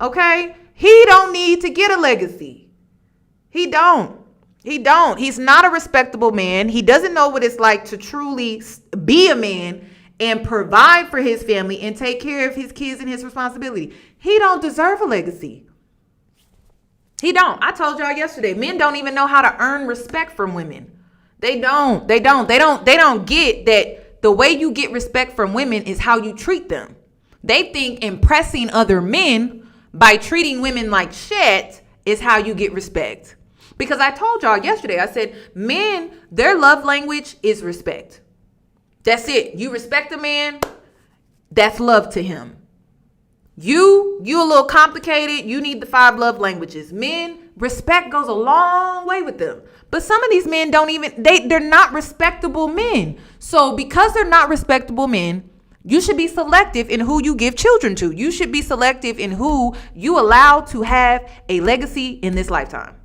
Okay? He don't need to get a legacy. He don't. He's not a respectable man. He doesn't know what it's like to truly be a man and provide for his family and take care of his kids and his responsibility. He don't deserve a legacy. He don't. I told y'all yesterday, men don't even know how to earn respect from women. They don't get that the way you get respect from women is how you treat them. They think impressing other men by treating women like shit is how you get respect. Because I told y'all yesterday, I said, men, their love language is respect. That's it. You respect a man, that's love to him. You a little complicated. You need the 5 love languages. Men, respect goes a long way with them. But some of these men they're not respectable men. So because they're not respectable men, you should be selective in who you give children to. You should be selective in who you allow to have a legacy in this lifetime.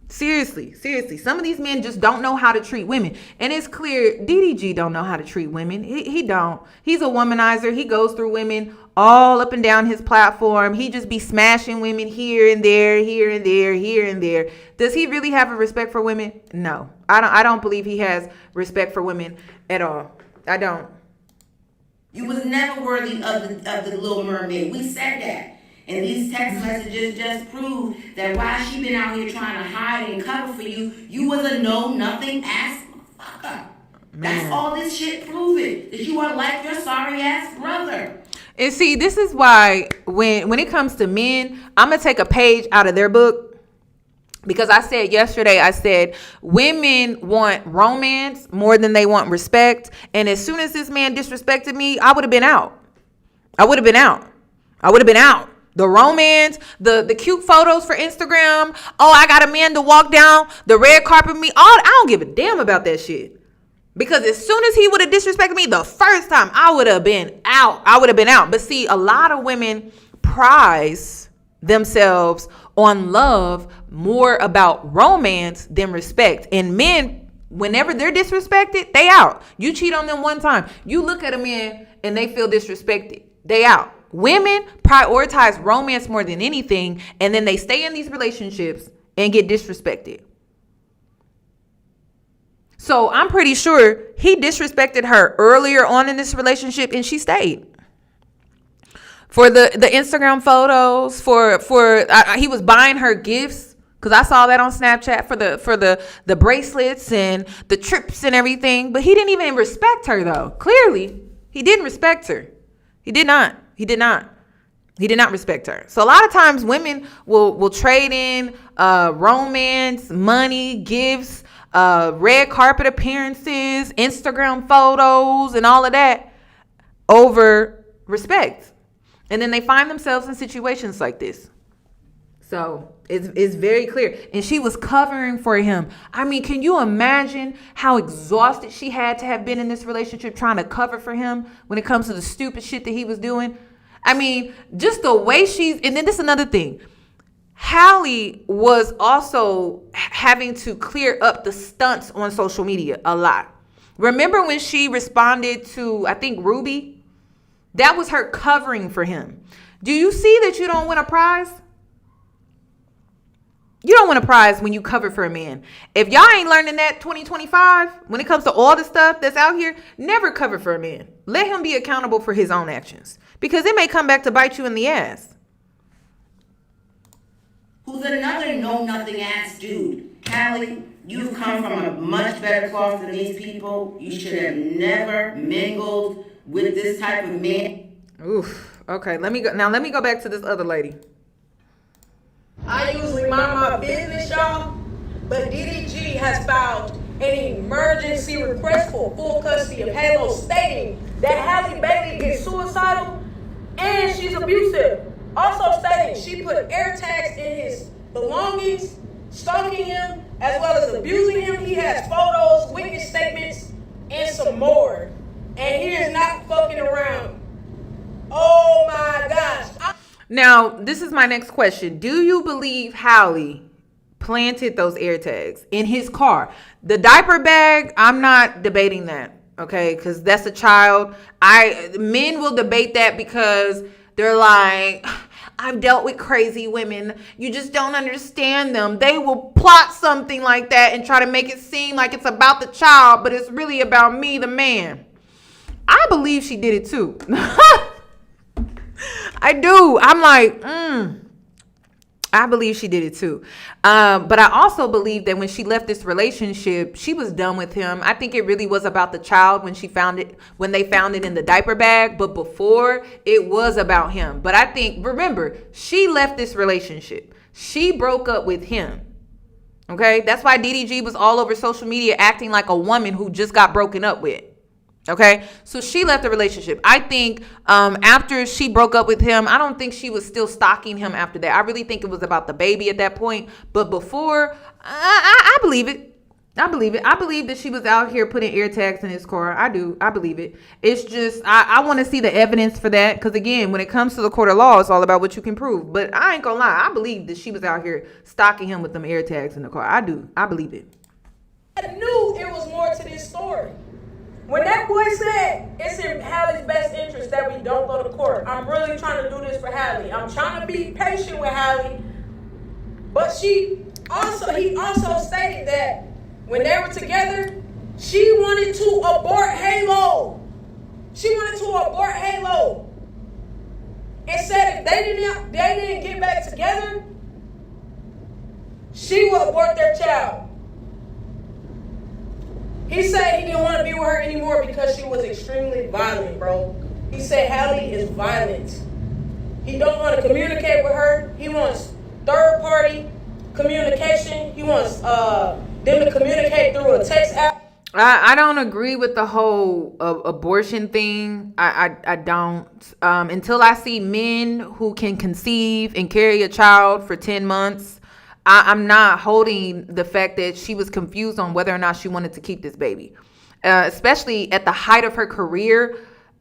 Seriously. Some of these men just don't know how to treat women. And it's clear DDG don't know how to treat women. He don't. He's a womanizer. He goes through women all up and down his platform. He just be smashing women here and there, here and there, here and there. Does he really have a respect for women? No. I don't believe he has respect for women at all. I don't. You was never worthy of the Little Mermaid. We said that. And these text messages just prove that while she been out here trying to hide and cover for you, you was a know-nothing ass motherfucker. That's all this shit proving. That you are like your sorry ass brother. And see, this is why when it comes to men, I'm going to take a page out of their book. Because I said yesterday, women want romance more than they want respect. And as soon as this man disrespected me, I would have been out. The romance, the cute photos for Instagram. Oh, I got a man to walk down the red carpet with me. I don't give a damn about that shit. Because as soon as he would have disrespected me the first time, I would have been out. But see, a lot of women prize themselves on love more about romance than respect. And men, whenever they're disrespected, they out. You cheat on them one time. You look at a man and they feel disrespected. They out. Women prioritize romance more than anything, and then they stay in these relationships and get disrespected. So I'm pretty sure he disrespected her earlier on in this relationship, and she stayed. For the Instagram photos, he was buying her gifts, because I saw that on Snapchat for the bracelets and the trips and everything. But he didn't even respect her, though. Clearly, he didn't respect her. He did not respect her. So a lot of times women will trade in romance, money, gifts, red carpet appearances, Instagram photos, and all of that over respect. And then they find themselves in situations like this. So it's very clear. And she was covering for him. I mean, can you imagine how exhausted she had to have been in this relationship trying to cover for him when it comes to the stupid shit that he was doing? I mean, just the way and then this is another thing. Halle was also having to clear up the stunts on social media a lot. Remember when she responded to, I think, Ruby? That was her covering for him. Do you see that you don't win a prize? You don't win a prize when you cover for a man. If y'all ain't learning that 2025, when it comes to all the stuff that's out here, never cover for a man. Let him be accountable for his own actions, because it may come back to bite you in the ass. Who's another know-nothing ass dude? Halle, you've come from a much better cloth than these people. You should have never mingled with this type of man. Oof. Okay, let me go back to this other lady. I usually mind my business, y'all, but DDG has filed an emergency request for full custody of Halo, stating that Halle Bailey is suicidal and she's abusive. Also stating she put air tags in his belongings, stalking him, as well as abusing him. He has photos, witness statements, and some more. And he is not fucking around. Oh Now, this is my next question. Do you believe Halle planted those air tags in his car? The diaper bag, I'm not debating that, okay? Because that's a child. Men will debate that because they're like, I've dealt with crazy women. You just don't understand them. They will plot something like that and try to make it seem like it's about the child, but it's really about me, the man. I believe she did it too. I do. I'm like, I believe she did it too. But I also believe that when she left this relationship, she was done with him. I think it really was about the child when they found it in the diaper bag. But before, it was about him. But I think, remember, she left this relationship. She broke up with him. Okay? That's why DDG was all over social media acting like a woman who just got broken up with. Okay, so she left the relationship. I think after she broke up with him, I don't think she was still stalking him after that. I really think it was about the baby at that point. But before, I believe it. I believe it. I believe that she was out here putting air tags in his car. I do. I believe it. It's just, I want to see the evidence for that. Because again, when it comes to the court of law, it's all about what you can prove. But I ain't gonna lie. I believe that she was out here stalking him with them air tags in the car. I do. I believe it. I knew it was more to this story. When that boy said it's in Halle's best interest that we don't go to court, I'm really trying to do this for Halle. I'm trying to be patient with Halle. But he also stated that when they were together, she wanted to abort Halo. She wanted to abort Halo. And said if they didn't get back together, she would abort their child. He said he didn't want to be with her anymore because she was extremely violent, bro. He said Halle is violent. He don't want to communicate with her. He wants third-party communication. He wants them to communicate through a text app. I don't agree with the whole abortion thing. I don't. Until I see men who can conceive and carry a child for 10 months, I'm not holding the fact that she was confused on whether or not she wanted to keep this baby. Especially at the height of her career.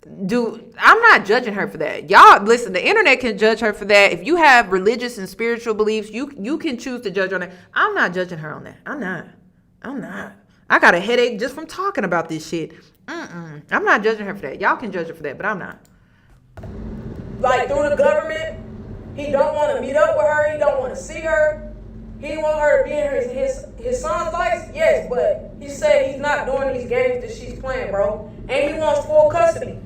I'm not judging her for that. Y'all, listen, the internet can judge her for that. If you have religious and spiritual beliefs, you can choose to judge on that. I'm not judging her on that. I'm not. I got a headache just from talking about this shit. I'm not judging her for that. Y'all can judge her for that, but I'm not. Like through the government, he don't want to meet up with her. He don't want to see her. He want her to be in his son's life, yes, but he said he's not doing these games that she's playing, bro. And he wants full custody.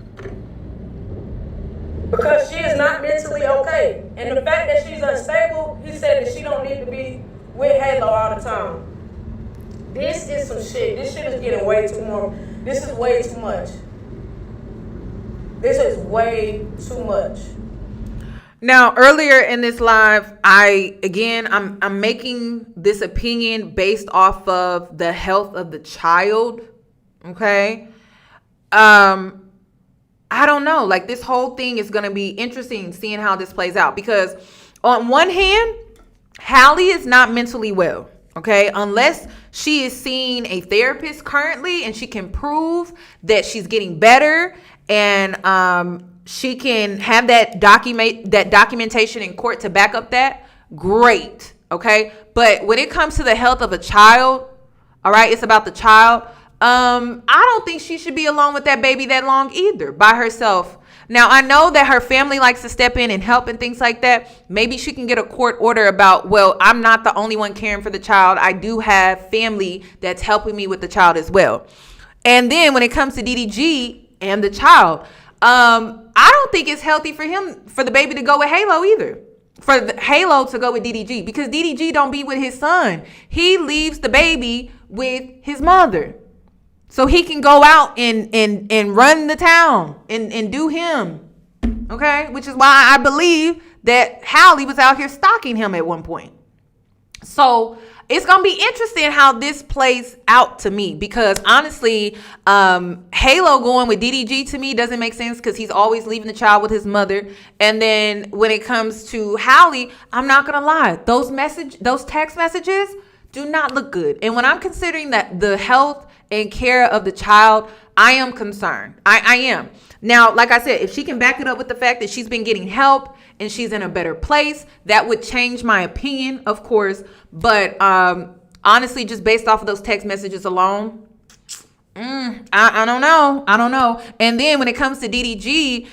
Because she is not mentally okay. And the fact that she's unstable, he said that she don't need to be with Halo all the time. This is some shit. This shit is getting way too more. This is way too much. This is way too much. Now, earlier in this live, I'm making this opinion based off of the health of the child. Okay. I don't know. Like, this whole thing is going to be interesting seeing how this plays out, because on one hand, Halle is not mentally well. Okay. Unless she is seeing a therapist currently and she can prove that she's getting better and, she can have that documentation in court to back up that. Great. Okay. But when it comes to the health of a child, all right, it's about the child. I don't think she should be alone with that baby that long either, by herself. Now, I know that her family likes to step in and help and things like that. Maybe she can get a court order about, well, I'm not the only one caring for the child. I do have family that's helping me with the child as well. And then when it comes to DDG and the child, I don't think it's healthy for the baby to go with Halo either. For Halo to go with DDG, because DDG don't be with his son. He leaves the baby with his mother, so he can go out and run the town and do him. Okay, which is why I believe that Halle was out here stalking him at one point. So it's going to be interesting how this plays out to me, because honestly, Halo going with DDG to me doesn't make sense, because he's always leaving the child with his mother. And then when it comes to Halle, I'm not going to lie. Those text messages do not look good. And when I'm considering that the health and care of the child, I am concerned. I am. Now, like I said, if she can back it up with the fact that she's been getting help and she's in a better place, that would change my opinion, of course. But honestly, just based off of those text messages alone, I don't know. And then when it comes to DDG,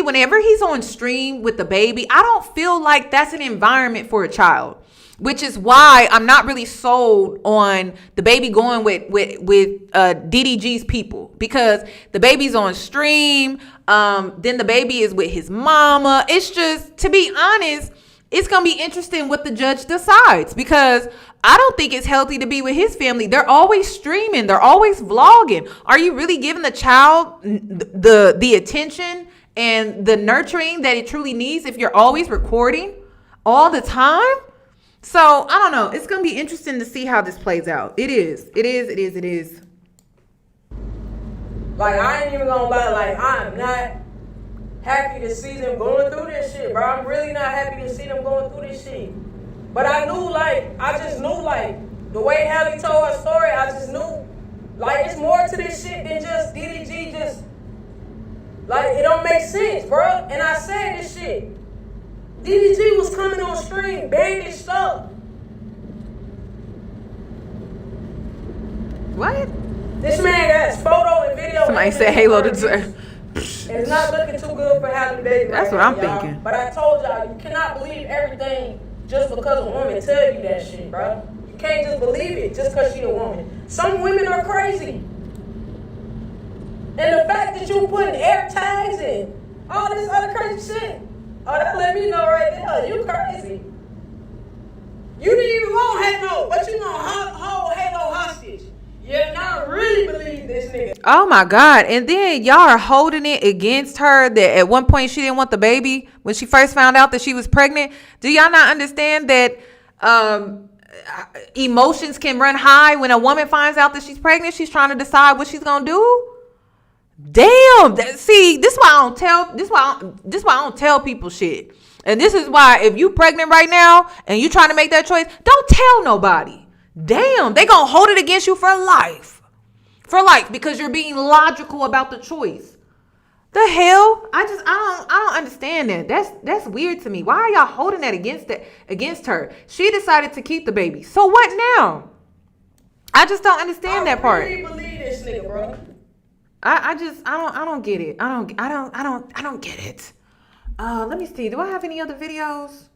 whenever he's on stream with the baby, I don't feel like that's an environment for a child, which is why I'm not really sold on the baby going with DDG's people, because the baby's on stream. Then the baby is with his mama. It's just, to be honest, it's going to be interesting what the judge decides, because I don't think it's healthy to be with his family. They're always streaming. They're always vlogging. Are you really giving the child the attention and the nurturing that it truly needs if you're always recording all the time? So I don't know. It's going to be interesting to see how this plays out. It is. Like, I ain't even gonna lie. Like, I'm not happy to see them going through this shit, bro. I'm really not happy to see them going through this shit. But I just knew, the way Halle told her story, I just knew, it's more to this shit than just DDG it don't make sense, bro. And I said this shit. DDG was coming on stream, bandaged up. What? This man got his photo and video. Somebody said Halo to It's not looking too good for Halle Bailey. That's what I'm thinking. But I told y'all, you cannot believe everything just because a woman tell you that shit, bro. You can't just believe it just because she a woman. Some women are crazy. And the fact that you putting air tags and all this other crazy shit, that let me know right there, you crazy. You didn't even want Halo, but you gonna hold Halo hostage. Yeah, now I really believe this nigga. Oh my God. And then y'all are holding it against her that at one point she didn't want the baby when she first found out that she was pregnant. Do y'all not understand that emotions can run high when a woman finds out that she's pregnant? She's trying to decide what she's gonna do. Damn. See, this is why I don't tell people shit. And this is why, if you pregnant right now and you trying to make that choice, don't tell nobody. Damn, they gonna hold it against you for life, because you're being logical about the choice. The hell, I don't understand that. That's weird to me. Why are y'all holding that against her? She decided to keep the baby. So what now? I just don't understand that part. I really believe this nigga, bro. I don't get it. I don't get it. Let me see. Do I have any other videos?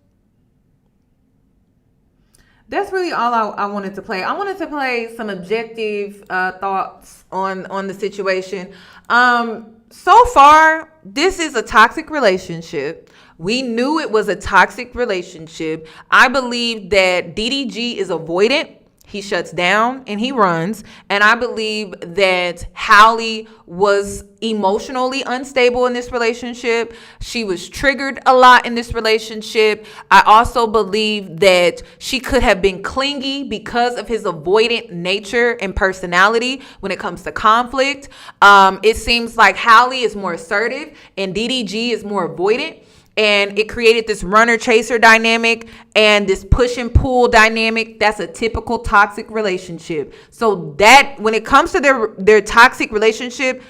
That's really all I wanted to play. I wanted to play some objective thoughts on the situation. So far, this is a toxic relationship. We knew it was a toxic relationship. I believe that DDG is avoidant. He shuts down and he runs. And I believe that Halle was emotionally unstable in this relationship. She was triggered a lot in this relationship. I also believe that she could have been clingy because of his avoidant nature and personality when it comes to conflict. It seems like Halle is more assertive and DDG is more avoidant. And it created this runner-chaser dynamic and this push and pull dynamic. That's a typical toxic relationship. So that when it comes to their toxic relationship,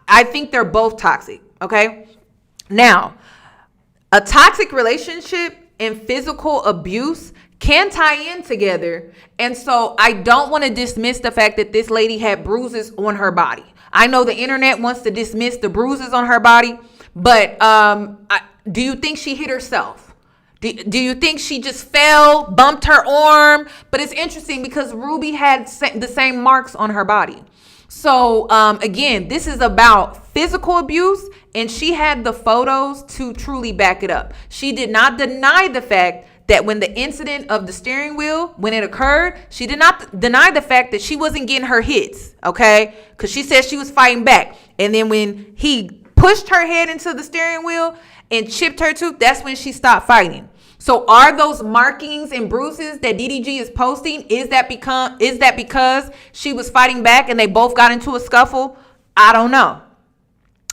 I think they're both toxic, okay? Now, a toxic relationship and physical abuse can tie in together. And so I don't want to dismiss the fact that this lady had bruises on her body. I know the internet wants to dismiss the bruises on her body, but do you think she hit herself? Do you think she just fell, bumped her arm? But it's interesting because Ruby had the same marks on her body. So again, this is about physical abuse, and she had the photos to truly back it up. She did not deny the fact that when the incident of the steering wheel, when it occurred, she did not deny the fact that she wasn't getting her hits, okay? Because she said she was fighting back. And then when he pushed her head into the steering wheel and chipped her tooth, that's when she stopped fighting. So are those markings and bruises that DDG is posting, is that because she was fighting back and they both got into a scuffle? I don't know.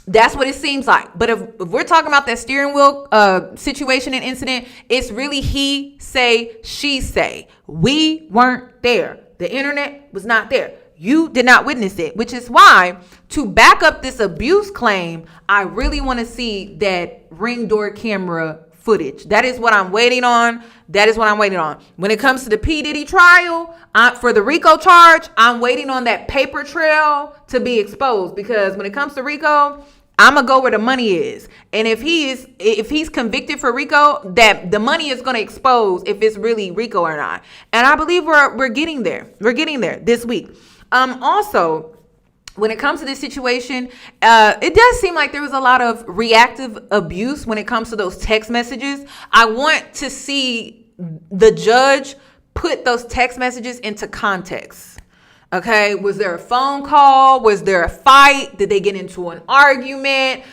That's what it seems like. But if we're talking about that steering wheel situation and incident, it's really he say, she say. We weren't there. The internet was not there. You did not witness it, which is why, to back up this abuse claim, I really want to see that Ring door camera footage. That is what I'm waiting on. When it comes to the P. Diddy trial, for the RICO charge, I'm waiting on that paper trail to be exposed, because when it comes to RICO, I'm gonna go where the money is. And if he's convicted for RICO, that the money is gonna expose if it's really RICO or not. And I believe we're getting there. We're getting there this week. Also, when it comes to this situation, it does seem like there was a lot of reactive abuse when it comes to those text messages. I want to see the judge put those text messages into context. Okay, was there a phone call? Was there a fight? Did they get into an argument?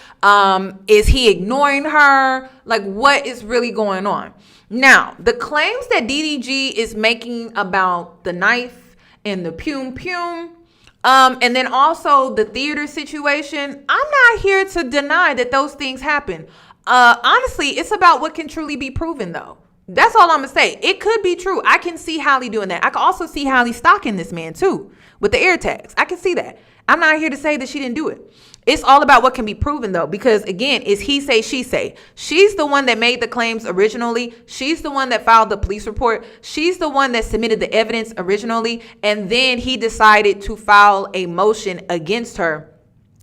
Is he ignoring her? Like, what is really going on? Now, the claims that DDG is making about the knife and the pum, and then also the theater situation, I'm not here to deny that those things happen. Honestly, it's about what can truly be proven, though. That's all I'm gonna say. It could be true. I can see Halle doing that. I can also see Halle stalking this man too with the air tags. I can see that. I'm not here to say that she didn't do it. It's all about what can be proven, though, because again, it's he say, she say. She's the one that made the claims originally. She's the one that filed the police report. She's the one that submitted the evidence originally. And then he decided to file a motion against her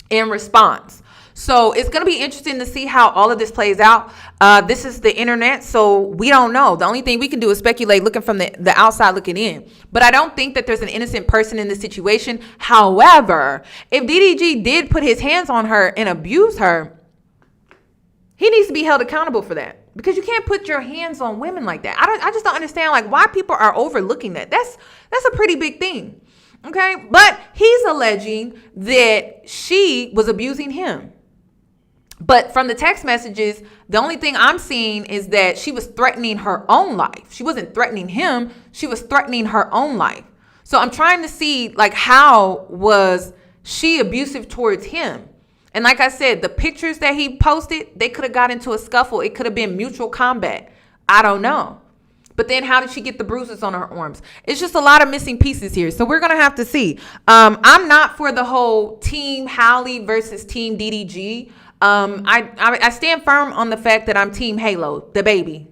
in response. So it's going to be interesting to see how all of this plays out. This is the internet, so we don't know. The only thing we can do is speculate, looking from the outside looking in. But I don't think that there's an innocent person in this situation. However, if DDG did put his hands on her and abuse her, he needs to be held accountable for that. Because you can't put your hands on women like that. I just don't understand like why people are overlooking that. That's a pretty big thing. Okay? But he's alleging that she was abusing him. But from the text messages, the only thing I'm seeing is that she was threatening her own life. She wasn't threatening him. She was threatening her own life. So I'm trying to see, like, how was she abusive towards him? And like I said, the pictures that he posted, they could have got into a scuffle. It could have been mutual combat. I don't know. But then how did she get the bruises on her arms? It's just a lot of missing pieces here. So we're going to have to see. I'm not for the whole Team Halle versus Team DDG. I stand firm on the fact that I'm Team Halo, the baby.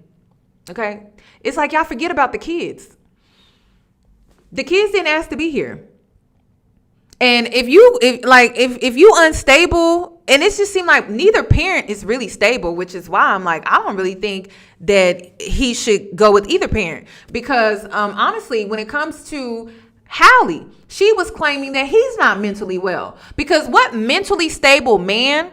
Okay? It's like y'all forget about the kids. The kids didn't ask to be here. And if you unstable, and it just seemed like neither parent is really stable, which is why I'm like, I don't really think that he should go with either parent. Because honestly, when it comes to Halle, she was claiming that he's not mentally well. Because what mentally stable man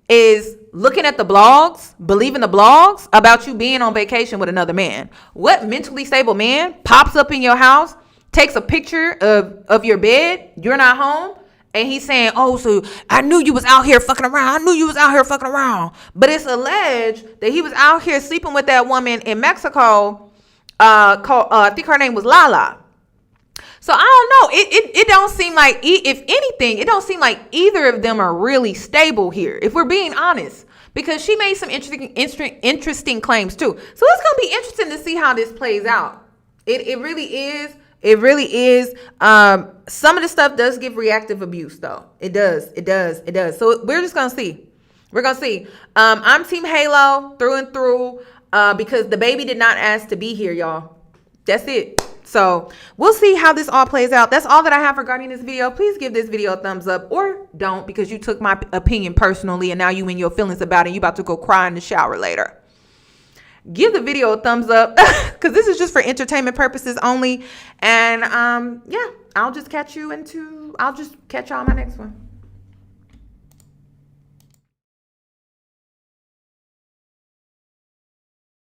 is looking at the blogs, believing the blogs about you being on vacation with another man? What mentally stable man pops up in your house, takes a picture of your bed, you're not home, and he's saying, oh, so I knew you was out here fucking around. But it's alleged that he was out here sleeping with that woman in Mexico, I think her name was Lala. So I don't know. It don't seem like, if anything, it don't seem like either of them are really stable here, if we're being honest, because she made some interesting claims too. So it's going to be interesting to see how this plays out. It really is. It really is. Some of the stuff does give reactive abuse, though. It does. So we're just going to see. We're going to see. I'm Team Halo through and through, because the baby did not ask to be here, y'all. That's it. So we'll see how this all plays out. That's all that I have regarding this video. Please give this video a thumbs up, or don't, because you took my opinion personally and now you in your feelings about it. You about to go cry in the shower later. Give the video a thumbs up, because this is just for entertainment purposes only. And yeah, I'll just catch y'all on my next one.